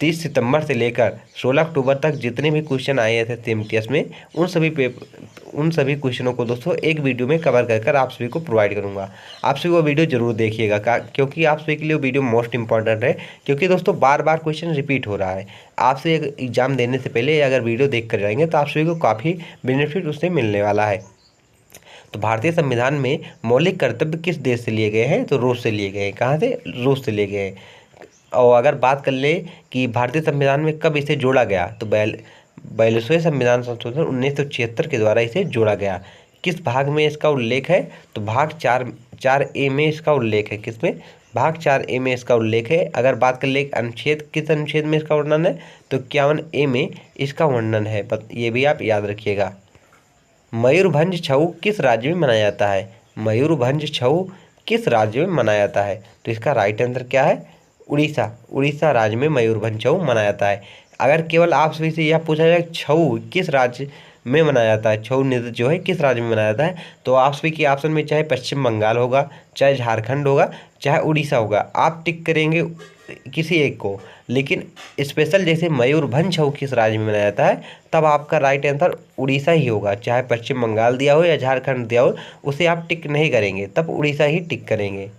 30 सितंबर से लेकर 16 अक्टूबर तक जितने भी क्वेश्चन आए थे एमटीएस में उन सभी क्वेश्चनों को दोस्तों एक वीडियो में कवर कर आप सभी को प्रोवाइड करूंगा। आप सभी वो वीडियो जरूर देखिएगा क्योंकि आप सभी के लिए वो वीडियो मोस्ट इंपॉर्टेंट है, क्योंकि दोस्तों बार बार क्वेश्चन रिपीट हो रहा है। आपसे एग्जाम देने से पहले अगर वीडियो देख कर जाएंगे तो आप सभी को काफ़ी बेनिफिट उससे मिलने वाला है। तो भारतीय संविधान में मौलिक कर्तव्य किस देश से लिए गए हैं? तो रूस से लिए गए हैं। कहाँ से? रूस से लिए गए हैं। और अगर बात कर ले कि भारतीय संविधान में कब इसे जोड़ा गया, तो 42वें संविधान संशोधन 1976 के द्वारा इसे जोड़ा गया। किस भाग में इसका उल्लेख है? तो भाग 4A में इसका उल्लेख है। किसमें? भाग 4A में इसका उल्लेख है। अगर बात कर ले अनुच्छेद, किस अनुच्छेद में इसका वर्णन है, तो 51A में इसका वर्णन है। ये भी आप याद रखिएगा। मयूरभंज छऊ किस राज्य में मनाया जाता है? मयूरभंज छऊ किस राज्य में मनाया जाता है? तो इसका राइट आंसर क्या है? उड़ीसा। उड़ीसा राज्य में मयूरभंज छऊ मनाया जाता है। अगर केवल आपसे से यह पूछा जाए छऊ किस राज्य में मनाया जाता है, छऊ नृत्य जो है किस राज्य में मनाया जाता है, तो आप सभी के ऑप्शन में चाहे पश्चिम बंगाल होगा, चाहे झारखंड होगा, चाहे उड़ीसा होगा, आप टिक करेंगे किसी एक को। लेकिन स्पेशल जैसे मयूरभंज छऊ किस राज्य में मनाया जाता है, तब आपका राइट आंसर उड़ीसा ही होगा। चाहे पश्चिम बंगाल दिया हो या झारखंड दिया हो, उसे आप टिक नहीं करेंगे, तब उड़ीसा ही टिक करेंगे।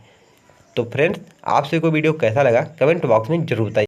तो फ्रेंड्स, आपसे कोई वीडियो कैसा लगा कमेंट बॉक्स में जरूर बताइए।